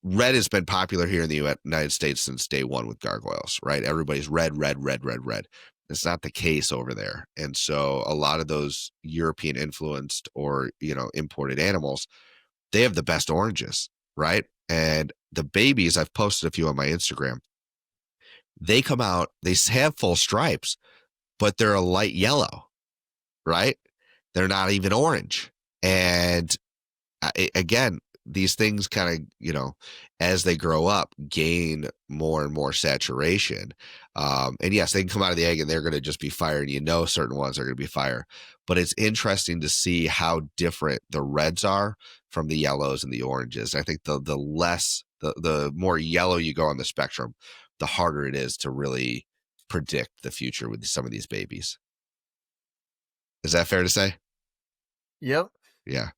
red has been popular here in the United States since day one with gargoyles, right? Everybody's red, red, red, red, red. It's not the case over there. And so a lot of those European influenced or, imported animals, they have the best oranges, right? And the babies, I've posted a few on my Instagram, they come out, they have full stripes, but they're a light yellow, right? They're not even orange. And again, these things kind of, as they grow up, gain more and more saturation. And yes, they can come out of the egg and they're going to just be fire. And certain ones are going to be fire. But it's interesting to see how different the reds are from the yellows and the oranges. I think the more yellow you go on the spectrum, the harder it is to really predict the future with some of these babies. Is that fair to say? Yep. Yeah.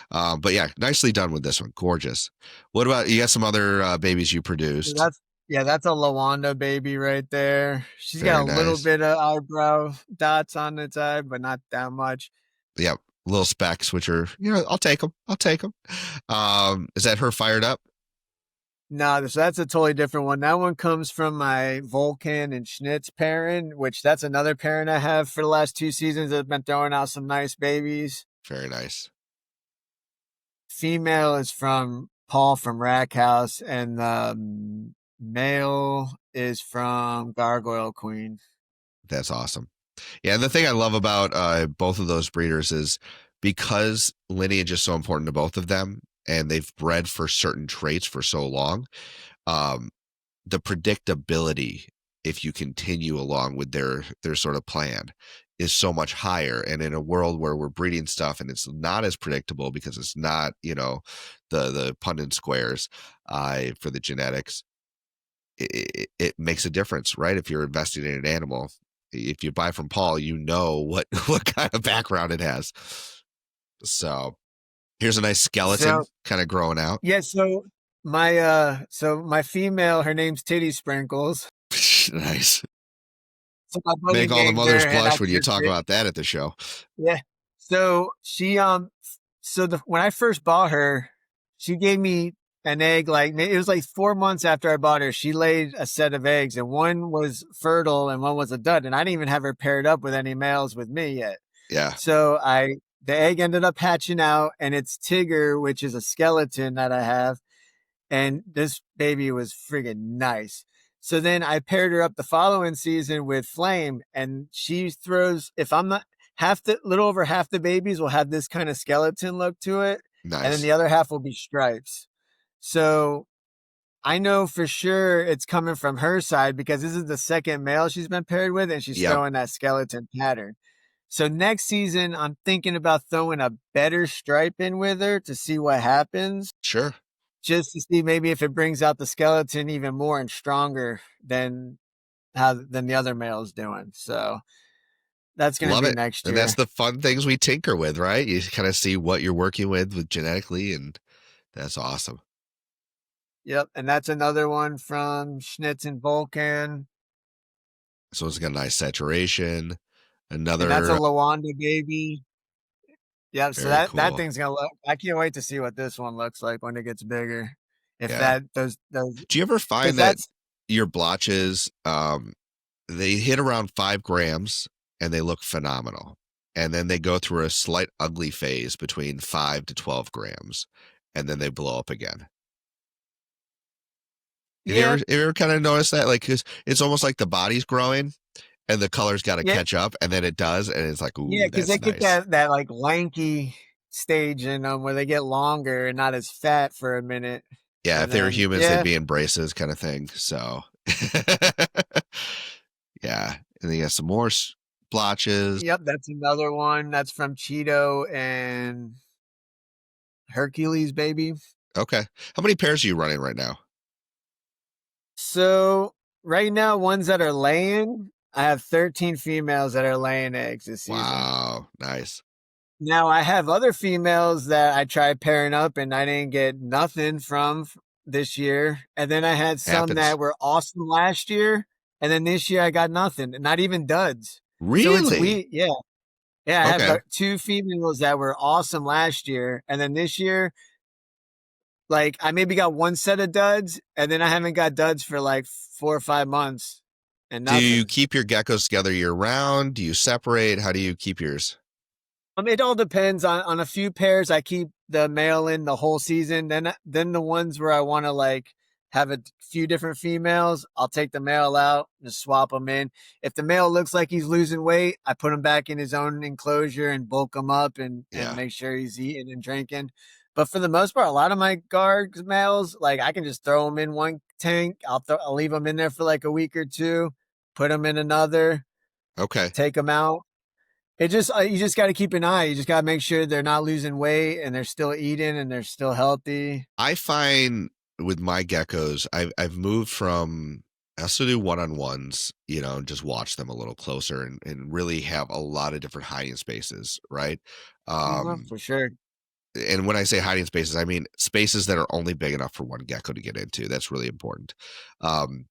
But yeah, nicely done with this one. Gorgeous. What about, you got some other babies you So produced? that's a Lawanda baby right there. She's Very got a little nice. bit of eyebrow dots on its eye, but not that much. Yep. Little specks, which are, I'll take them. I'll take them. Is that her fired up? No, so that's a totally different one. That one comes from my Vulcan and Schnitz parent, which that's another parent I have for the last 2 seasons that have been throwing out some nice babies. Very nice. Female is from Paul from Rack House, and the male is from Gargoyle Queen. That's awesome. Yeah. And the thing I love about both of those breeders is because lineage is so important to both of them and they've bred for certain traits for so long, um, the predictability, if you continue along with their sort of plan, is so much higher. And in a world where we're breeding stuff and it's not as predictable because it's not, the pundit squares for the genetics, it makes a difference, right? If you're investing in an animal, if you buy from Paul, what what kind of background it has. So here's a nice skeleton So kind of growing out. yeah, so my female, her name's Titty Sprinkles. Nice. So my buddy Make all the named mothers her, and blush when that's you her talk great. about that at the show. Yeah. So when I first bought her, she gave me an egg. Like it was like 4 months after I bought her, she laid a set of eggs, and one was fertile and one was a dud. And I didn't even have her paired up with any males with me yet. Yeah. So the egg ended up hatching out, and it's Tigger, which is a skeleton that I have. And this baby was friggin' nice. So then I paired her up the following season with Flame, and she throws, if I'm not little over half the babies will have this kind of skeleton look to it, and then Nice. the other half will be stripes. So I know for sure it's coming from her side because this is the second male she's been paired with, and she's Yep. throwing that skeleton pattern. So next season, I'm thinking about throwing a better stripe in with her to see what happens, Sure. just to see maybe if it brings out the skeleton even more and stronger than the other male's doing. So that's going to Love be it. next And that's year. the fun things we tinker with, right? You kind of see what you're working with genetically, and that's awesome. Yep. And that's another one from Schnitz and Vulcan. So it's got a nice saturation. And that's a Another Lawanda baby. Yep. So very that cool. thing's going to look, I can't wait to see what this one looks like when it gets bigger. If Yeah. those, Do you ever because find that that's, your blotches, they hit around 5 grams and they look phenomenal, and then they go through a slight ugly phase between 5 to 12 grams, and then they blow up again? yeah, Have you ever kind of noticed that? Like, 'cause it's almost like the body's growing and the color's got to yeah, catch up, and then it does, and it's like, yeah. ooh, Because they that's get nice. that like lanky stage in them where they get longer and not as fat for a minute. Yeah, if And they were then, humans, they'd yeah, be in braces, kind of thing. So, yeah, and then you got some more blotches. yep, that's another one. That's from Cheeto and Hercules, baby. Okay, how many pairs are you running right now? So right now, ones that are laying, I have 13 females that are laying eggs this season. Wow, nice. Now I have other females that I tried pairing up and I didn't get nothing from this year. And then I had some Happens. that were awesome last year. And then this year I got nothing, not even duds. So it's Really? we, yeah. Yeah, I have Okay. two females that were awesome last year. And then this year, like I maybe got one set of duds, and then I haven't got duds for like 4 or 5 months and Do you nothing. keep your geckos together year round? Do you separate? How do you keep yours? It all depends on a few pairs. I keep the male in the whole season. Then the ones where I want to like have a few different females, I'll take the male out and swap them in. If the male looks like he's losing weight, I put him back in his own enclosure and bulk him up and Yeah. make sure he's eating and drinking. But for the most part, a lot of my Garg males, like I can just throw them in one tank. I'll leave them in there for like a week or two, put them in another, Okay. take them out. It just you just got to keep an eye. You just got to make sure they're not losing weight and they're still eating and they're still healthy. I find with my geckos, I've moved from I also do one-on-ones, and just watch them a little closer and really have a lot of different hiding spaces, right? Um, For sure. and when I say hiding spaces, I mean spaces that are only big enough for one gecko to get into. That's really important. Um,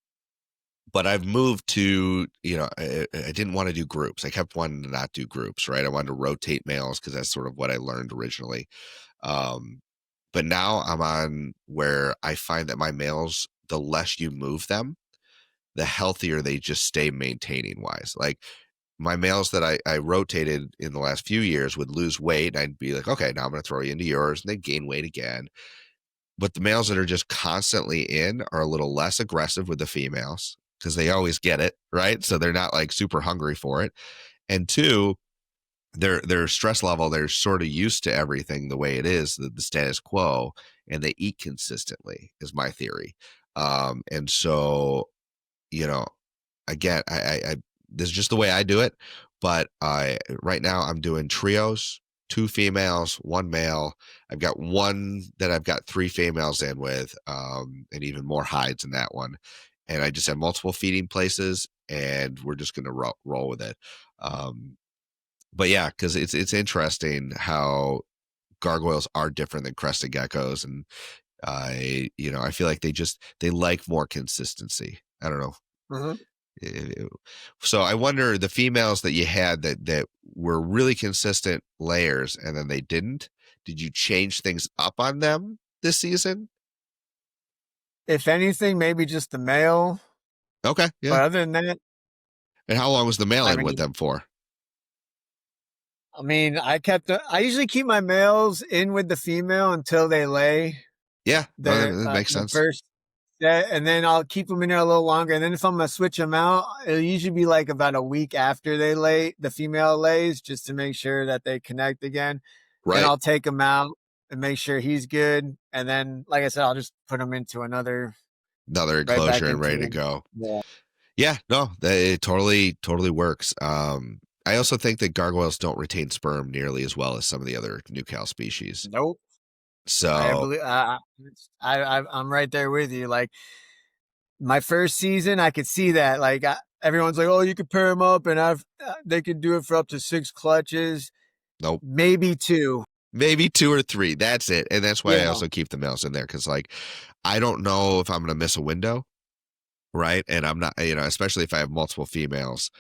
but I've moved to, I didn't want to do groups. I kept wanting to not do groups, right? I wanted to rotate males because that's sort of what I learned originally. Um, but now I'm on where I find that my males, the less you move them, the healthier they just stay maintaining wise. Like my males that I rotated in the last few years would lose weight. And I'd be like, okay, now I'm going to throw you into yours. And they gain weight again. But the males that are just constantly in are a little less aggressive with the females because they always get it, right? So they're not like super hungry for it. And two, their stress level, they're sort of used to everything the way it is, the status quo, and they eat consistently, is my theory. And so, you know, again, I this is just the way I do it. But I right now I'm doing trios, two females, one male. I've got one that I've got three females in with, and even more hides in that one. And I just have multiple feeding places, and we're just going to roll with it. Um, but yeah, because it's interesting how gargoyles are different than crested geckos, and I feel like they like more consistency. I don't know. Mhm. So I wonder the females that you had that were really consistent layers and then they didn't. Did you change things up on them this season? If anything, maybe just the male. Okay, yeah. But other than that, And how long was the male I in with mean, them for? I usually keep my males in with the female until they lay Yeah, no, that makes the sense. first set, and then I'll keep them in there a little longer. And then if I'm gonna switch them out, it'll usually be like about a week after the female lays, just to make sure that they connect again. Then Right, I'll take him out and make sure he's good. And then, like I said, I'll just put him into another right enclosure back and ready into to him. go. Yeah. Yeah, no, it totally works. I also think that gargoyles don't retain sperm nearly as well as some of the other nucal species. Nope. I So believe I'm right there with you. Like my first season, I could see that. Like everyone's like, "Oh, you could pair them up, and they could do it for up to 6 clutches, nope. maybe two." Maybe two or three. That's it. And that's why I Yeah. also keep the males in there because, like, I don't know if I'm going to miss a window, right? And I'm not, especially if I have multiple females,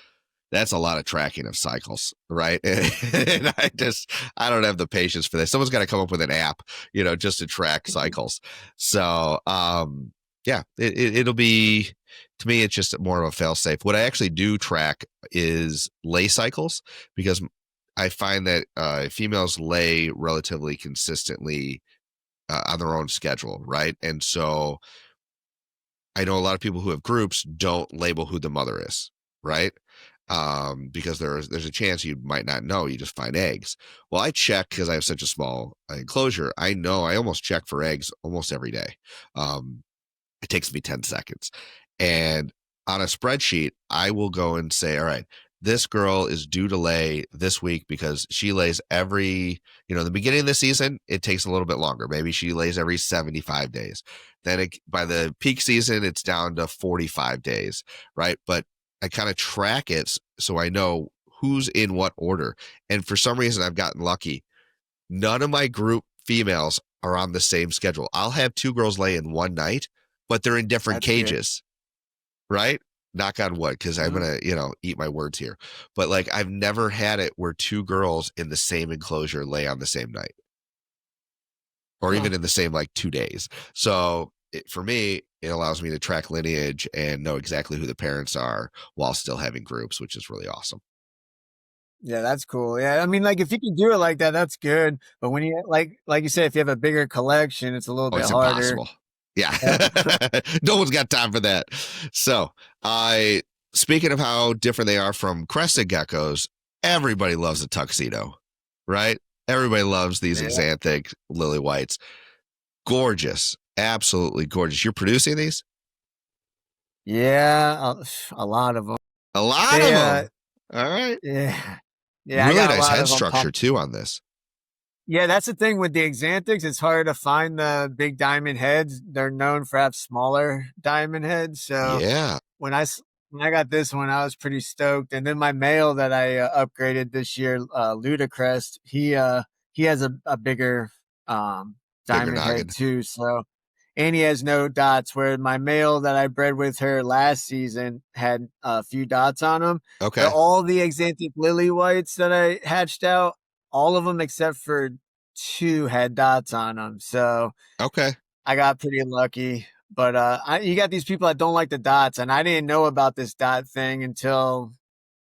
that's a lot of tracking of cycles, right? And I don't have the patience for this. Someone's got to come up with an app, just to track cycles. So, yeah, it'll be, to me, it's just more of a fail safe. What I actually do track is lay cycles because I find that females lay relatively consistently on their own schedule, right? And so I know a lot of people who have groups don't label who the mother is, right? Because there's a chance you might not know. You just find eggs. Well, I check because I have such a small enclosure. I know I almost check for eggs almost every day. Um, it takes me 10 seconds. And on a spreadsheet, I will go and say, all right, this girl is due to lay this week because she lays every, the beginning of the season, it takes a little bit longer. Maybe she lays every 75 days. Then by the peak season, it's down to 45 days, right? But I kind of track it so I know who's in what order. And for some reason, I've gotten lucky. None of my group females are on the same schedule. I'll have 2 girls lay in one night, but they're in different That's good. cages, right? Knock on wood, because I'm Mhm. gonna, eat my words here. But like, I've never had it where 2 girls in the same enclosure lay on the same night, or Huh. even in the same like 2 days. So for me, it allows me to track lineage and know exactly who the parents are while still having groups, which is really awesome. Yeah, that's cool. Yeah, I mean, like if you can do it like that, that's good. But when you like you said, if you have a bigger collection, it's a little Oh, bit it's harder. impossible. Yeah. Yep. No one's got time for that. So, I speaking of how different they are from crested geckos, everybody loves a tuxedo, right? Everybody loves these Yeah. xanthic lily whites. Gorgeous. Absolutely gorgeous. You're producing these? Yeah, a lot of them. A lot They of them. All right. yeah. Yeah, I Really got a nice lot head of them. structure too on this. Yeah, that's the thing with the Xanthics. It's hard to find the big diamond heads. They're known for have smaller diamond heads. So Yeah. when when I got this one, I was pretty stoked. And then my male that I upgraded this year, Ludacrest, he has a bigger Bigger diamond head noggin. too. So and he has no dots. Where my male that I bred with her last season had a few dots on him. But Okay. all the Xanthic lily whites that I hatched out, all of them except for 2 had dots on them. So Okay. I got pretty lucky. But you got these people that don't like the dots, and I didn't know about this dot thing until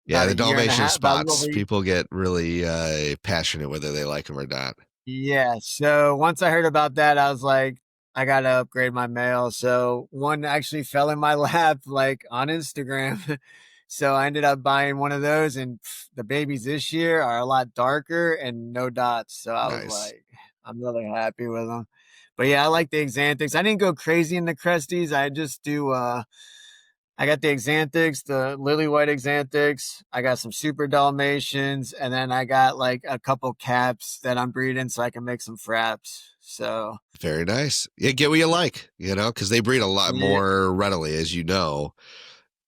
Yeah, about the a year and a Dalmatian half, about a little spots. over. People get really passionate whether they like them or not. Yeah. So once I heard about that, I was like, I gotta upgrade my mail. So one actually fell in my lap like on Instagram. So I ended up buying one of those, and the babies this year are a lot darker and no dots. So I was Nice. like, I'm really happy with them. But yeah, I like the Xanthics. I didn't go crazy in the Cresties. I just do I got the Xanthics, the lily white Xanthics. I got some super Dalmatians, and then I got like a couple caps that I'm breeding so I can make some fraps. So Very nice. Yeah, get what you like, because they breed a lot yeah, more readily, as you know.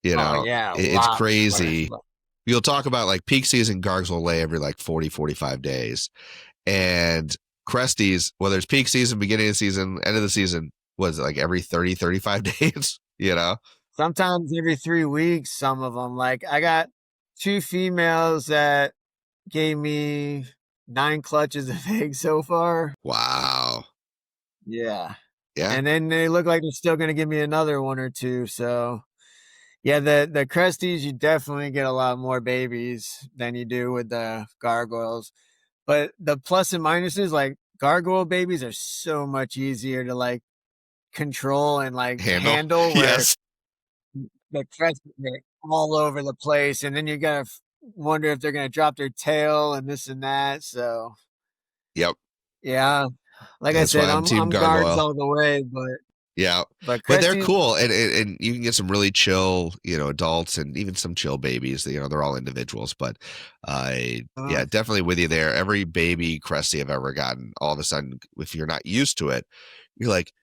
You oh know, yeah, a it's lot more. crazy. You'll talk about like peak season Gargs will lay every like 40, 45 days. And Cresties, whether it's peak season, beginning of the season, end of the season, was it like every 30, 35 days, Sometimes every 3 weeks. Some of them, like I got 2 females that gave me 9 clutches of eggs so far. Wow. Yeah, Yeah. and then they look like they're still going to give me another 1 or 2. So yeah, the Cresties, you definitely get a lot more babies than you do with the gargoyles. But the plus and minuses, like gargoyle babies are so much easier to like control and like Handle. handle, where Yes. the Cresties are all over the place. And then you gotta wonder if they're gonna drop their tail and this and that. So Yep. yeah, like I That's said, why I'm Team I'm guards Gargoyle. all the way, but Yeah. But they're Cresties, cool. And you can get some really chill, adults and even some chill babies. They're all individuals. But yeah, definitely with you there. Every baby Cresty I've ever gotten, all of a sudden, if you're not used to it, you're like,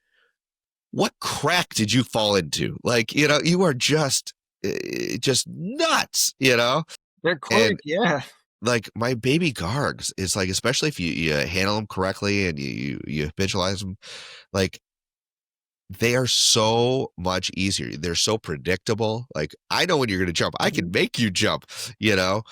what crack did you fall into? Like, you are just nuts. they're And quick, yeah. like my baby Gargs, it's like, especially if you handle them correctly and you habitualize them, like they are so much easier. They're so predictable. Like I know when you're going to jump. I can Mhm. make you jump. You know,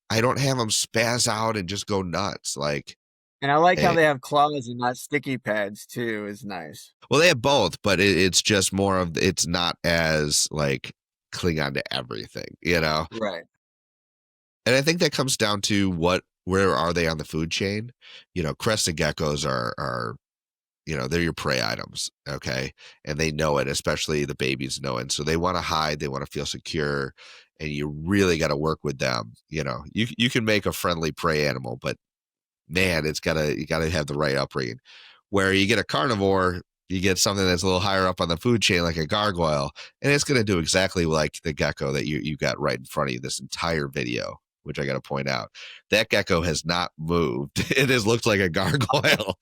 I don't have them spaz out and just go nuts. Like, And I like how eh, they have claws and not sticky pads too. Is nice. well, they have both, but it's just more of it's not as like cling on to everything. Right. And I think that comes down to where are they on the food chain? Crested geckos are they're your prey items, okay? And they know it, especially the babies know it. And so they want to hide, they want to feel secure, and you really got to work with them. You can make a friendly prey animal, but man, you gotta have the right upbringing. Where you get a carnivore, you get something that's a little higher up on the food chain, like a gargoyle, and it's gonna do exactly like the gecko that you got right in front of you this entire video. Which I got to point out, that gecko has not moved. It has looked like a gargoyle.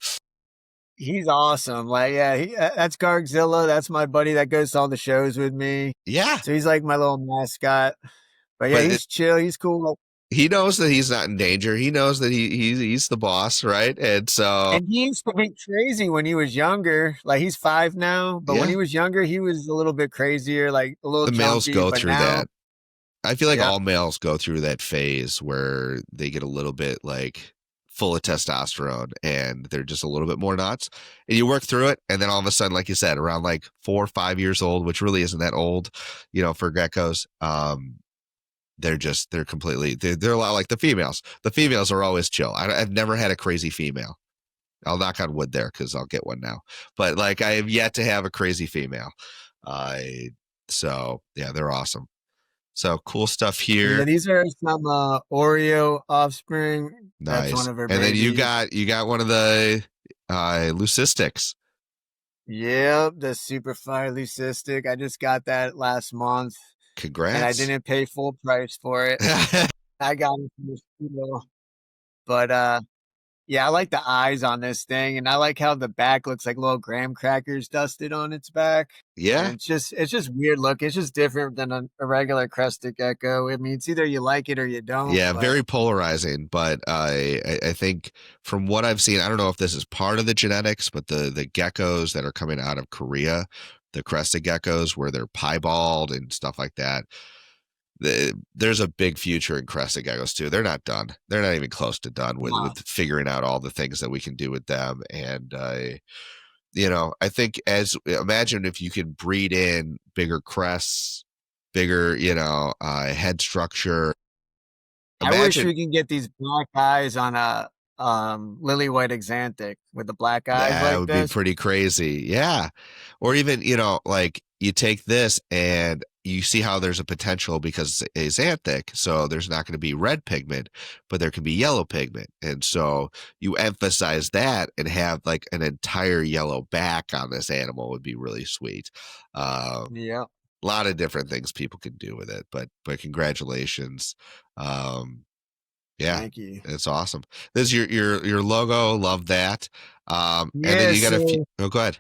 He's awesome. Like, yeah, that's Gargzilla. That's my buddy that goes to all the shows with me. Yeah, So he's like my little mascot. But yeah, but he's chill. He's cool. he knows that he's not in danger. He knows that he's the boss, right? And so And he used to be crazy when he was younger. Like he's 5 now, but when yeah, he was younger, he was a little bit crazier, like a little the males jumpy. go But through now, that. I feel like yeah, all males go through that phase where they get a little bit like full of testosterone and they're just a little bit more nuts. And you work through it, and then all of a sudden, like you said, around like 4 or 5 years old, which really isn't that old, for geckos. They're completely they're a lot like the females. The females are always chill. I've never had a crazy female. I'll knock on wood there because I'll get one now. But like I have yet to have a crazy female. I so yeah, they're awesome. So cool stuff yeah, here. these are some Oreo offspring. That's one Nice. of her And then you babies. got one of the leucistics. Yep, the super fire leucistic. I just got that last month, and I Congrats. didn't pay full price for it. I got it from the studio, but yeah, I like the eyes on this thing, and I like how the back looks like little graham crackers dusted on its back. Yeah. And it's just weird look. It's just different than a regular crested gecko. I mean, it's either you like it or you don't. Yeah, But very polarizing, but I think from what I've seen, I don't know if this is part of the genetics, but the geckos that are coming out of Korea, the crested geckos, where they're piebald and stuff like that, there's a big future in crested geckos too. They're not done. They're not even close to done with no, figuring out all the things that we can do with them. And I think as imagine if you could breed in bigger crests, bigger, head structure. I wish Imagine we can get these black eyes on a lily white exanthic with the black eyes that like would be this. pretty crazy. Yeah. Or even, like you take this and you see how there's a potential because it's xanthic. So there's not going to be red pigment, but there can be yellow pigment. And so you emphasize that and have like an entire yellow back on this animal would be really sweet. A Yeah, lot of different things people can do with it, but congratulations. Um, yeah, thank you. it's awesome. This is your logo. Love that. And then Yeah, you got a few. so Oh, go ahead.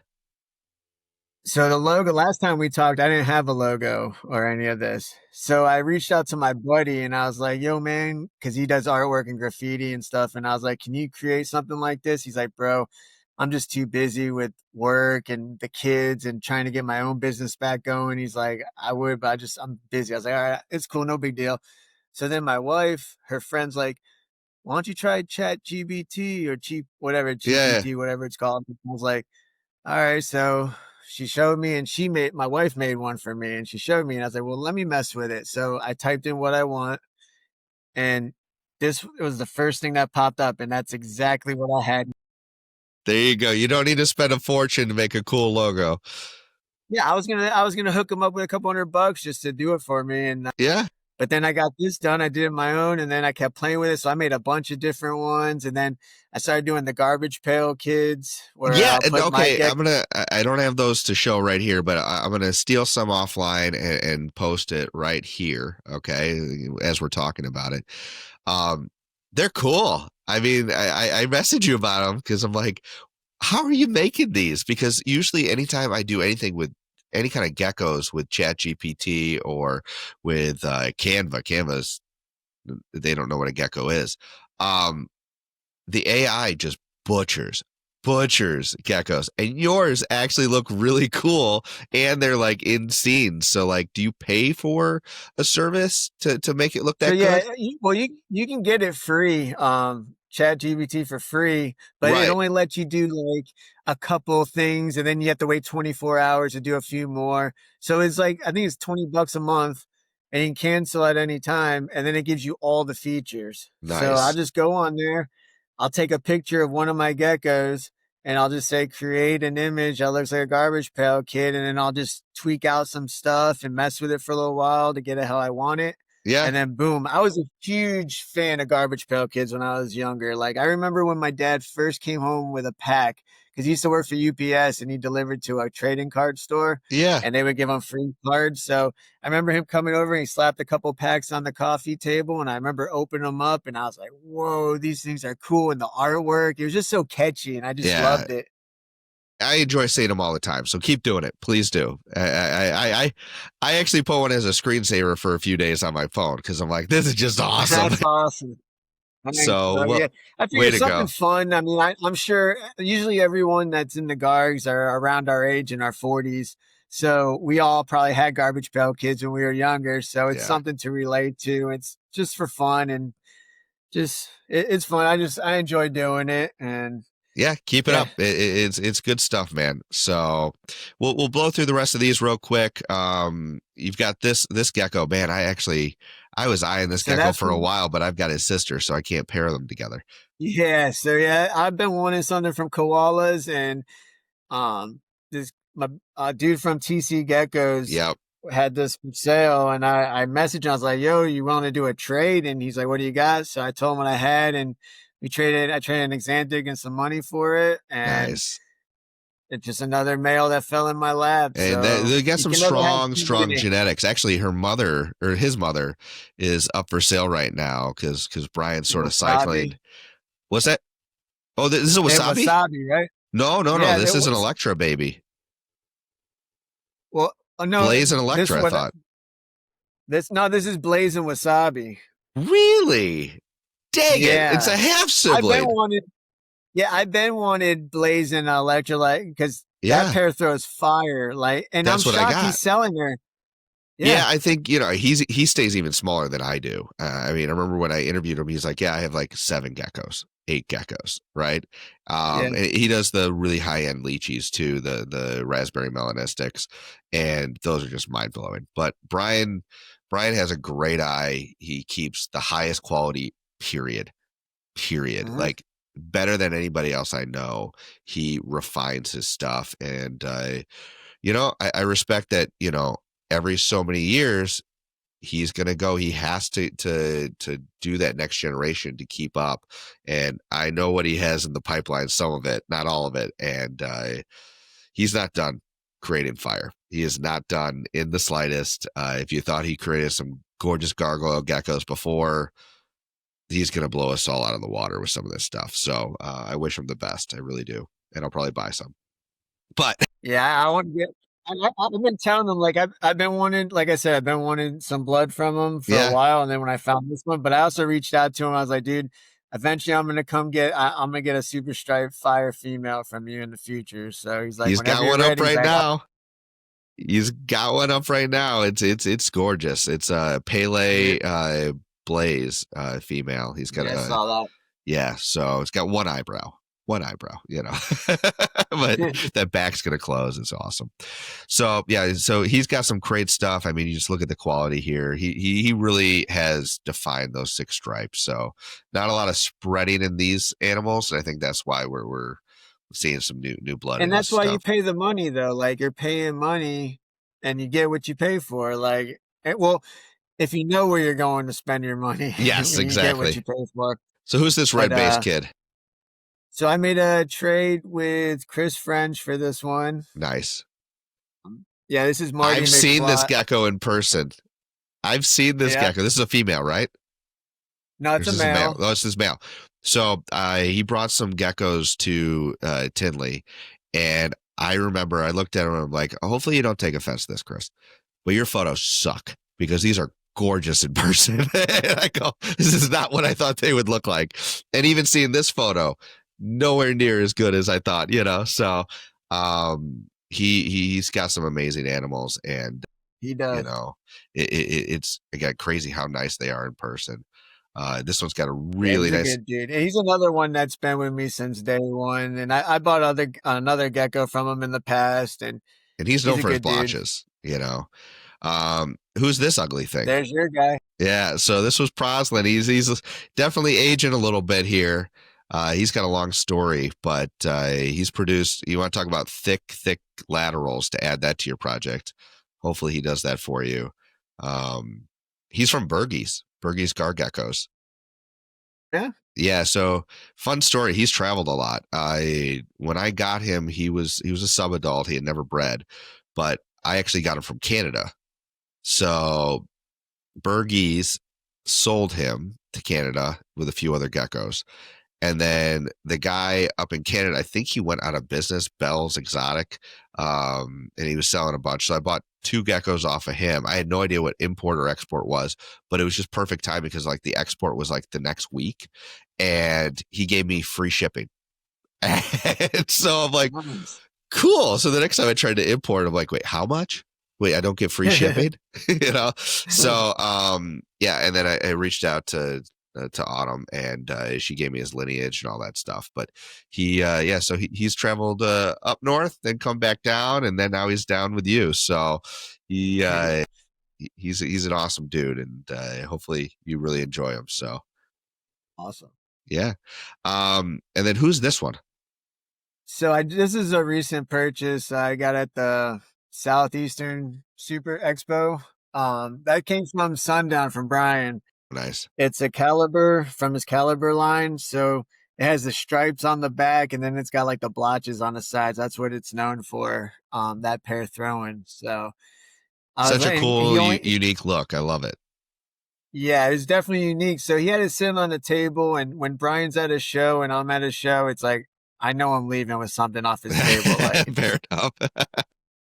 So the logo, last time we talked, I didn't have a logo or any of this. So I reached out to my buddy and I was like, yo, man, because he does artwork and graffiti and stuff. And I was like, can you create something like this? He's like, bro, I'm just too busy with work and the kids and trying to get my own business back going. He's like, I would, but I'm busy. I was like, all right, it's cool, no big deal. So then my wife, her friend's like, why don't you try Chat GBT or cheap, whatever, Yeah, GPT, whatever it's called. I was like, all right, so she showed me and she made my wife made one for me and she showed me and I was like, well, let me mess with it. So I typed in what I want and this was the first thing that popped up and that's exactly what I had. there you go. You don't need to spend a fortune to make a cool logo. Yeah, I was gonna hook him up with a couple $100 just to do it for me and Yeah, but then I got this done. I did it my own and then I kept playing with it. So I made a bunch of different ones and then I started doing the garbage pail kids where yeah. I'll And put my okay, get I don't have those to show right here, but I'm gonna steal some offline and post it right here. Okay, as we're talking about it. Um, they're cool. I mean, I message you about them because I'm like, how are you making these? Because usually anytime I do anything with any kind of geckos with Chat GPT or with Canva's, they don't know what a gecko is. Um, the AI just butchers geckos, and yours actually look really cool, and they're like in scenes. So, like, do you pay for a service to make it look So that yeah, good? you can get it free, Chat GBT for free, but it Right. only lets you do like a couple things, and then you have to wait 24 hours to do a few more. So it's like I think it's $20 a month, and you can cancel at any time, and then it gives you all the features. So I'll Nice. just go on there, I'll take a picture of one of my geckos, and I'll just say create an image that looks like a garbage pail kid, and then I'll just tweak out some stuff and mess with it for a little while to get it how I want it. Yeah. And then boom, I was a huge fan of Garbage Pail Kids when I was younger. Like I remember when my dad first came home with a pack because he used to work for UPS and he delivered to a trading card store Yeah. and they would give him free cards. So I remember him coming over and he slapped a couple packs on the coffee table and I remember opening them up and I was like, whoa, these things are cool. And the artwork, it was just so catchy and I just Yeah. loved it. I enjoy seeing them all the time. So keep doing it. Please do. I actually put one as a screensaver for a few days on my phone because I'm like, this is just awesome. That's awesome. So, Yeah, well, I way figure to something go. fun. I mean, I'm sure usually everyone that's in the Gargs are around our age in our 40s. So we all probably had Garbage Pail Kids when we were younger. So it's Yeah. something to relate to. It's just for fun and it's fun. I enjoy doing it. And Yeah, keep it yeah, up. It's good stuff, man. So we'll blow through the rest of these real quick. You've got this gecko, man. I was eyeing this so gecko that's for a from, while, but I've got his sister, so I can't pair them together. yeah. So yeah, I've been wanting something from koalas and this my dude from TC Geckos Yep. had this for sale, and I messaged him. I was like, "Yo, you want to do a trade?" And he's like, "What do you got?" So I told him what I had, and we traded. I traded an Xantic and some money for it, and Nice. it's just another male that fell in my lap. And So they got you some can never have too strong many. genetics. Actually, her mother or his mother is up for sale right now because Brian's sort of Wasabi cycling. What's that? Oh, this is a and wasabi? wasabi, right? No. Yeah, This it is an was. Electra baby. Well, no, Blaze and this Electra, I what thought. this no, this is blazing wasabi. Really? Dang it. It's a Yeah, half I've been sibling. wanting. Yeah, I've been wanted blazing electrolyte because that Yeah, pair throws fire. Like, and I'm that's what I shocked got. he's selling her. Yeah, Yeah, I think he stays even smaller than I do. I mean, I remember when I interviewed him, he's like, "Yeah, I have like 7 geckos, 8 geckos, right?" yeah. And he does the really high end lychees too, the raspberry melanistics, and those are just mind blowing. But Brian has a great eye. He keeps the highest quality. Period. Hmm. Like better than anybody else I know. He refines his stuff, and I respect that. Every so many years he's gonna go. He has to do that next generation to keep up. And I know what he has in the pipeline. Some of it, not all of it. And he's not done creating fire. He is not done in the slightest. If you thought he created some gorgeous gargoyle geckos before, he's going to blow us all out of the water with some of this stuff. So I wish him the best. I really do. And I'll probably buy some. But Yeah, I want to get. I've been telling them like I've been wanting, like I said, I've been wanting some blood from him for a yeah, while, and then when I found this one, but I also reached out to him. I was like, dude, eventually I'm gonna come get. I'm gonna get a super stripe fire female from you in the future. So he's like, he's whenever got you're one up ready, he's right like, now. He's got one up right now. It's gorgeous. It's a Pele Blaze female. He's got yeah, I a saw Yeah, so it's got one eyebrow. But that. that back's gonna close. It's awesome. So yeah, so he's got some great stuff. I mean, you just look at the quality here. He really has defined those 6 stripes. So not a lot of spreading in these animals, and I think that's why we're seeing some new blood in And this that's why you stuff. pay the money though. Like you're paying money and you get what you pay for. Like, well, if you know where you're going to spend your money, Yes, you get what you exactly. pay for. So who's this But red-based kid? so I made a trade with Chris French for this one. Nice. Yeah, this is Marty I've seen this McFly. gecko in person. I've seen this Yeah, gecko. This is a female, right? no, Or it's is a this a male? male. Oh, it's this male. So he brought some geckos to Tinley, and I remember I looked at him and I'm like, hopefully you don't take offense to this, Chris, but your photos suck because these are gorgeous in person. And I go, this is not what I thought they would look like. And even seeing this photo, nowhere near as good as I thought. So he's got some amazing animals, and He you does. know, it's again crazy how nice they are in person. This one's got a Yeah, really he's a nice, good dude. And he's another one that's been with me since day one. And I bought another gecko from him in the past, and and he's he's known a for his good dude. blotches. Who's this ugly thing? There's your guy. Yeah, so this was Proslin. He's definitely aging a little bit here. He's got a long story, but he's produced. You want to talk about thick laterals to add that to your project? Hopefully, he does that for you. Um, he's from Bergie's Garg Geckos. Yeah. Yeah, so fun story. He's traveled a lot. When I got him, he was a sub adult. He had never bred, but I actually got him from Canada. So Bergie's sold him to Canada with a few other geckos. And then the guy up in Canada, I think he went out of business, Bell's Exotic, and he was selling a bunch. So I bought 2 geckos off of him. I had no idea what import or export was, but it was just perfect time because like the export was like the next week, and he gave me free shipping. And so I'm like, Nice. cool. So the next time I tried to import, I'm like, wait, how much? Wait, I don't get free shipping, So, yeah. And then I reached out to Autumn, and she gave me his lineage and all that stuff. But yeah, so he's traveled up north, then come back down, and then now he's down with you. So he he's an awesome dude, and hopefully you really enjoy him. So Awesome. yeah. And then who's this one? So this is a recent purchase I got at the Southeastern Super Expo. That came from Sundown from Brian. Nice. It's a Caliber from his Caliber line. So it has the stripes on the back, and then it's got like the blotches on the sides. That's what it's known for. That pair throwing. So I was Such a like, cool, unique look. I love it. yeah, it was definitely unique. So he had it sitting on the table, and when Brian's at a show and I'm at a show, it's like I know I'm leaving with something off his table. Like Fair enough.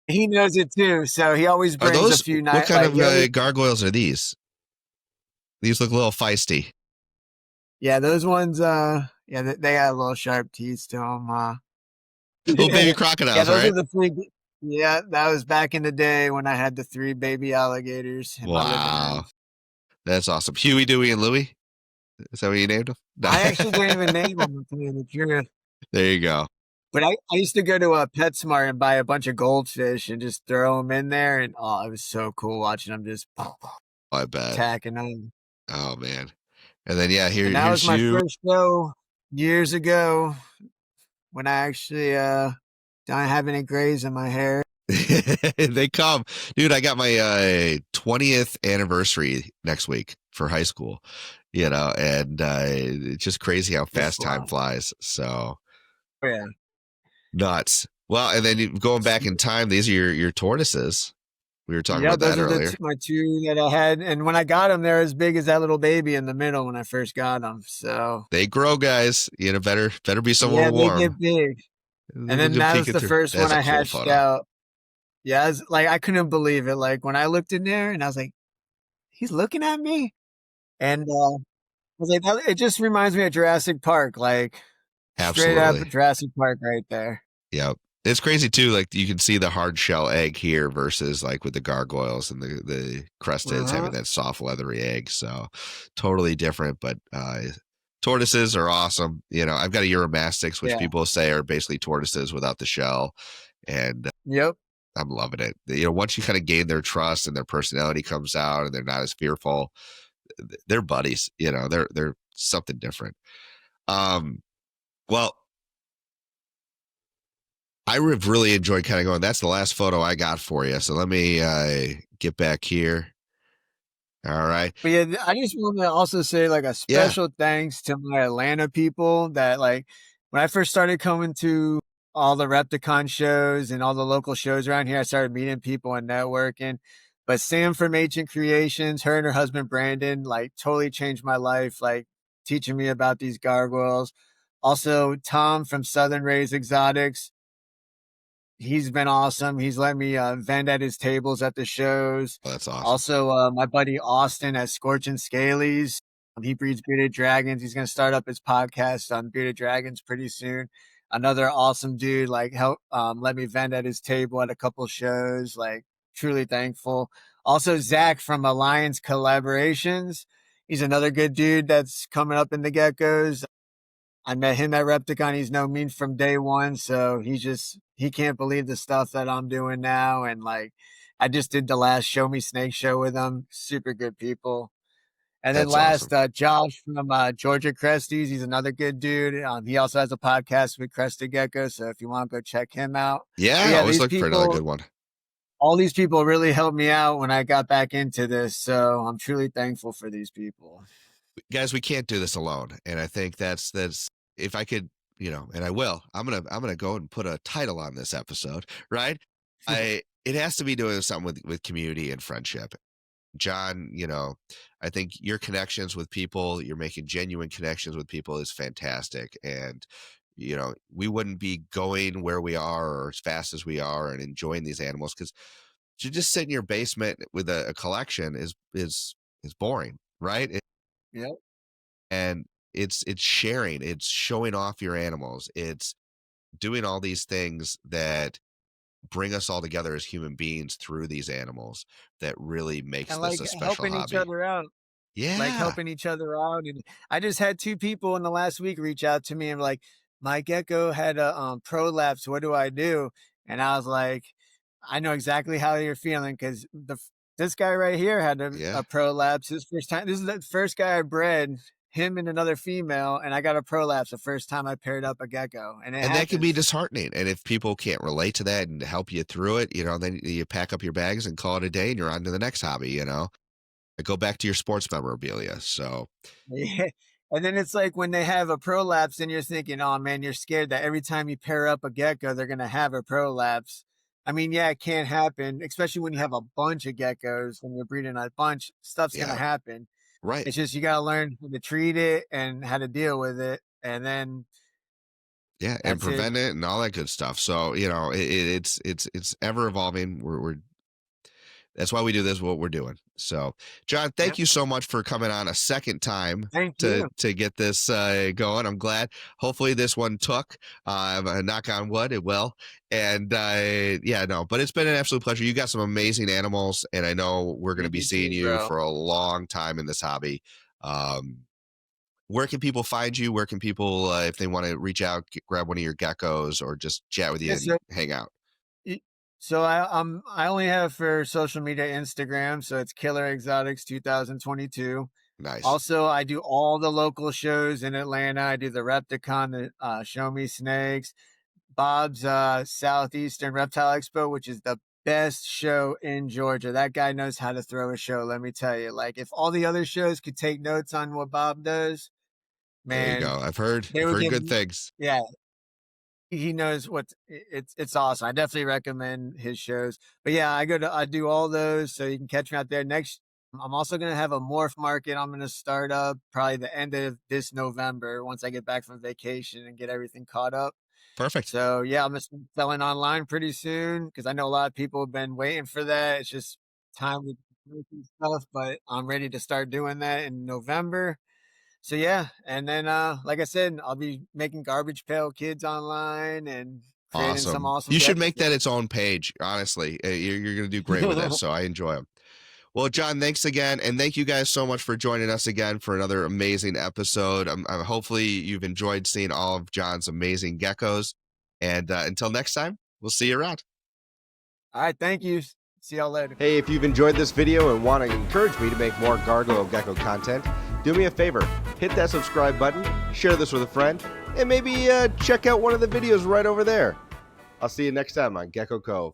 he knows it too, so he always Are brings those a few what nights. kind Like, of gargoyles are these? These look a little feisty. yeah, those ones. Yeah, they got a little sharp teeth to them. Little baby Yeah, crocodiles, those right? are the three. Yeah, that was back in the day when I had the 3 baby alligators in my living Wow. room. That's awesome. Huey, Dewey, and Louie? Is that what you named them? I actually didn't even name them, to tell you the truth. There you go. But I used to go to a PetSmart and buy a bunch of goldfish and just throw them in there, and oh, it was so cool watching them just I bet. attacking them. Oh man. And then yeah, And that was here's my you. first show years ago when I actually don't have any grays in my hair. They come. Dude, I got my 20th anniversary next week for high school. And it's just crazy how fast time flies. So Oh, yeah. nuts. Well, and then going back in time, these are your tortoises. We were talking Yeah, about that those are earlier. my 2 that I had, and when I got them, they're as big as that little baby in the middle when I first got them. So They grow, guys. Better be somewhere yeah, warm. they get big. And then You're that was peeking the through. first That's one a I cool hatched photo. out. Yeah, I couldn't believe it. Like when I looked in there, and I was like, "He's looking at me," and I was like, "It just reminds me of Jurassic Park, like straight up Absolutely. Jurassic Park right there." Yep. It's crazy too. Like you can see the hard shell egg here versus like with the gargoyles and the crusteds having that soft leathery egg. So totally different. But tortoises are awesome. I've got a Euromastics, which Yeah. people say are basically tortoises without the shell, and Yep. I'm loving it. Once you kind of gain their trust and their personality comes out, and they're not as fearful, they're buddies. They're something different. Well. I have really enjoyed kind of going. That's the last photo I got for you. So let me get back here. All right. But yeah, I just want to also say like a special thanks to my Atlanta people that like when I first started coming to all the Repticon shows and all the local shows around here, I started meeting people and networking. But Sam from Ancient Creations, her and her husband Brandon, like totally changed my life, like teaching me about these gargoyles. Also, Tom from Southern Rays Exotics. He's been awesome. He's let me vend at his tables at the shows. Oh, that's awesome. Also, my buddy Austin at Scorch and Scalies. He breeds bearded dragons. He's going to start up his podcast on bearded dragons pretty soon. Another awesome dude, like help let me vend at his table at a couple shows. Like truly thankful. Also, Zach from Alliance Collaborations. He's another good dude that's coming up in the geckos. I met him at Repticon. He's known me from day one. So he can't believe the stuff that I'm doing now. And like, I just did the last Show Me Snake show with him. Super good people. And then That's last, Josh from Georgia Cresties. He's another good dude. He also has a podcast with Crested Gecko. So if you want to go check him out. Yeah, I always look for another good one. All these people really helped me out when I got back into this. So I'm truly thankful for these people. Guys, we can't do this alone. And I think that's if I could, and I will, I'm gonna go and put a title on this episode, right? It has to be doing something with community and friendship. John, I think your connections with people, you're making genuine connections with people is fantastic. And, we wouldn't be going where we are or as fast as we are and enjoying these animals because to just sit in your basement with a collection is boring, right? Yeah. And it's sharing, it's showing off your animals, it's doing all these things that bring us all together as human beings through these animals that really makes And this like a special helping each hobby. other out. Like Yeah. helping each other out. And I just had 2 people in the last week reach out to me and like, my gecko had a prolapse. What do I do? And I was like, I know exactly how you're feeling because this guy right here had Yeah. a prolapse. His first time. This is the first guy I bred. Him and another female, and I got a prolapse the first time I paired up a gecko, and it And that can be happens. disheartening. And if people can't relate to that and help you through it, then you pack up your bags and call it a day and you're on to the next hobby. Go back to your sports memorabilia. So, Yeah. And then it's like when they have a prolapse and you're thinking, oh man, you're scared that every time you pair up a gecko, they're going to have a prolapse. I mean, yeah, it can't happen, especially when you have a bunch of geckos, when you're breeding a bunch, stuff's going to yeah, happen. right. It's just you got to learn how to treat it and how to deal with it. And then Yeah, and that's it. prevent it and all that good stuff. So, it's ever evolving. We're that's why we do this, what we're doing. So, John, Yeah. thank you so much for coming on a second time Thank to you. to get this going. I'm glad. Hopefully, this one took. Knock on wood, it will. And yeah, no, but it's been an absolute pleasure. You got some amazing animals, and I know we're going to be You seeing too, you bro. for a long time in this hobby. Um, where can people find you? Where can people, if they want to reach out, grab one of your geckos, or just chat with you Yes, and sir. hang out? Y- So I only have for social media Instagram, so it's Killer Exotics 2022. Nice, Also, I do all the local shows in Atlanta. I do the Repticon, the Show Me Snakes, Bob's Southeastern Reptile Expo, which is the best show in Georgia. That guy knows how to throw a show, let me tell you. Like if all the other shows could take notes on what Bob does, there you man, go. I've heard, they I've would heard give good things. yeah, he knows it's awesome. I definitely recommend his shows. But yeah, I do all those, so you can catch me out there. Next, I'm also gonna have a morph market. I'm gonna start up probably the end of this November once I get back from vacation and get everything caught up. Perfect. So yeah, I'm gonna start selling online pretty soon because I know a lot of people have been waiting for that. It's just time with work and stuff, but I'm ready to start doing that in November. So yeah, and then like I said, I'll be making garbage pail kids online and creating some Awesome. awesome You should gecko make that its own page. Honestly, you're going to do great with things. this. So I enjoy them. Well, John, thanks again, and thank you guys so much for joining us again for another amazing episode. Hopefully, you've enjoyed seeing all of John's amazing geckos. And until next time, we'll see you around. All right, thank you. See y'all later. Hey, if you've enjoyed this video and want to encourage me to make more gargoyle gecko content, do me a favor, hit that subscribe button, share this with a friend, and maybe check out one of the videos right over there. I'll see you next time on Gecko Cove.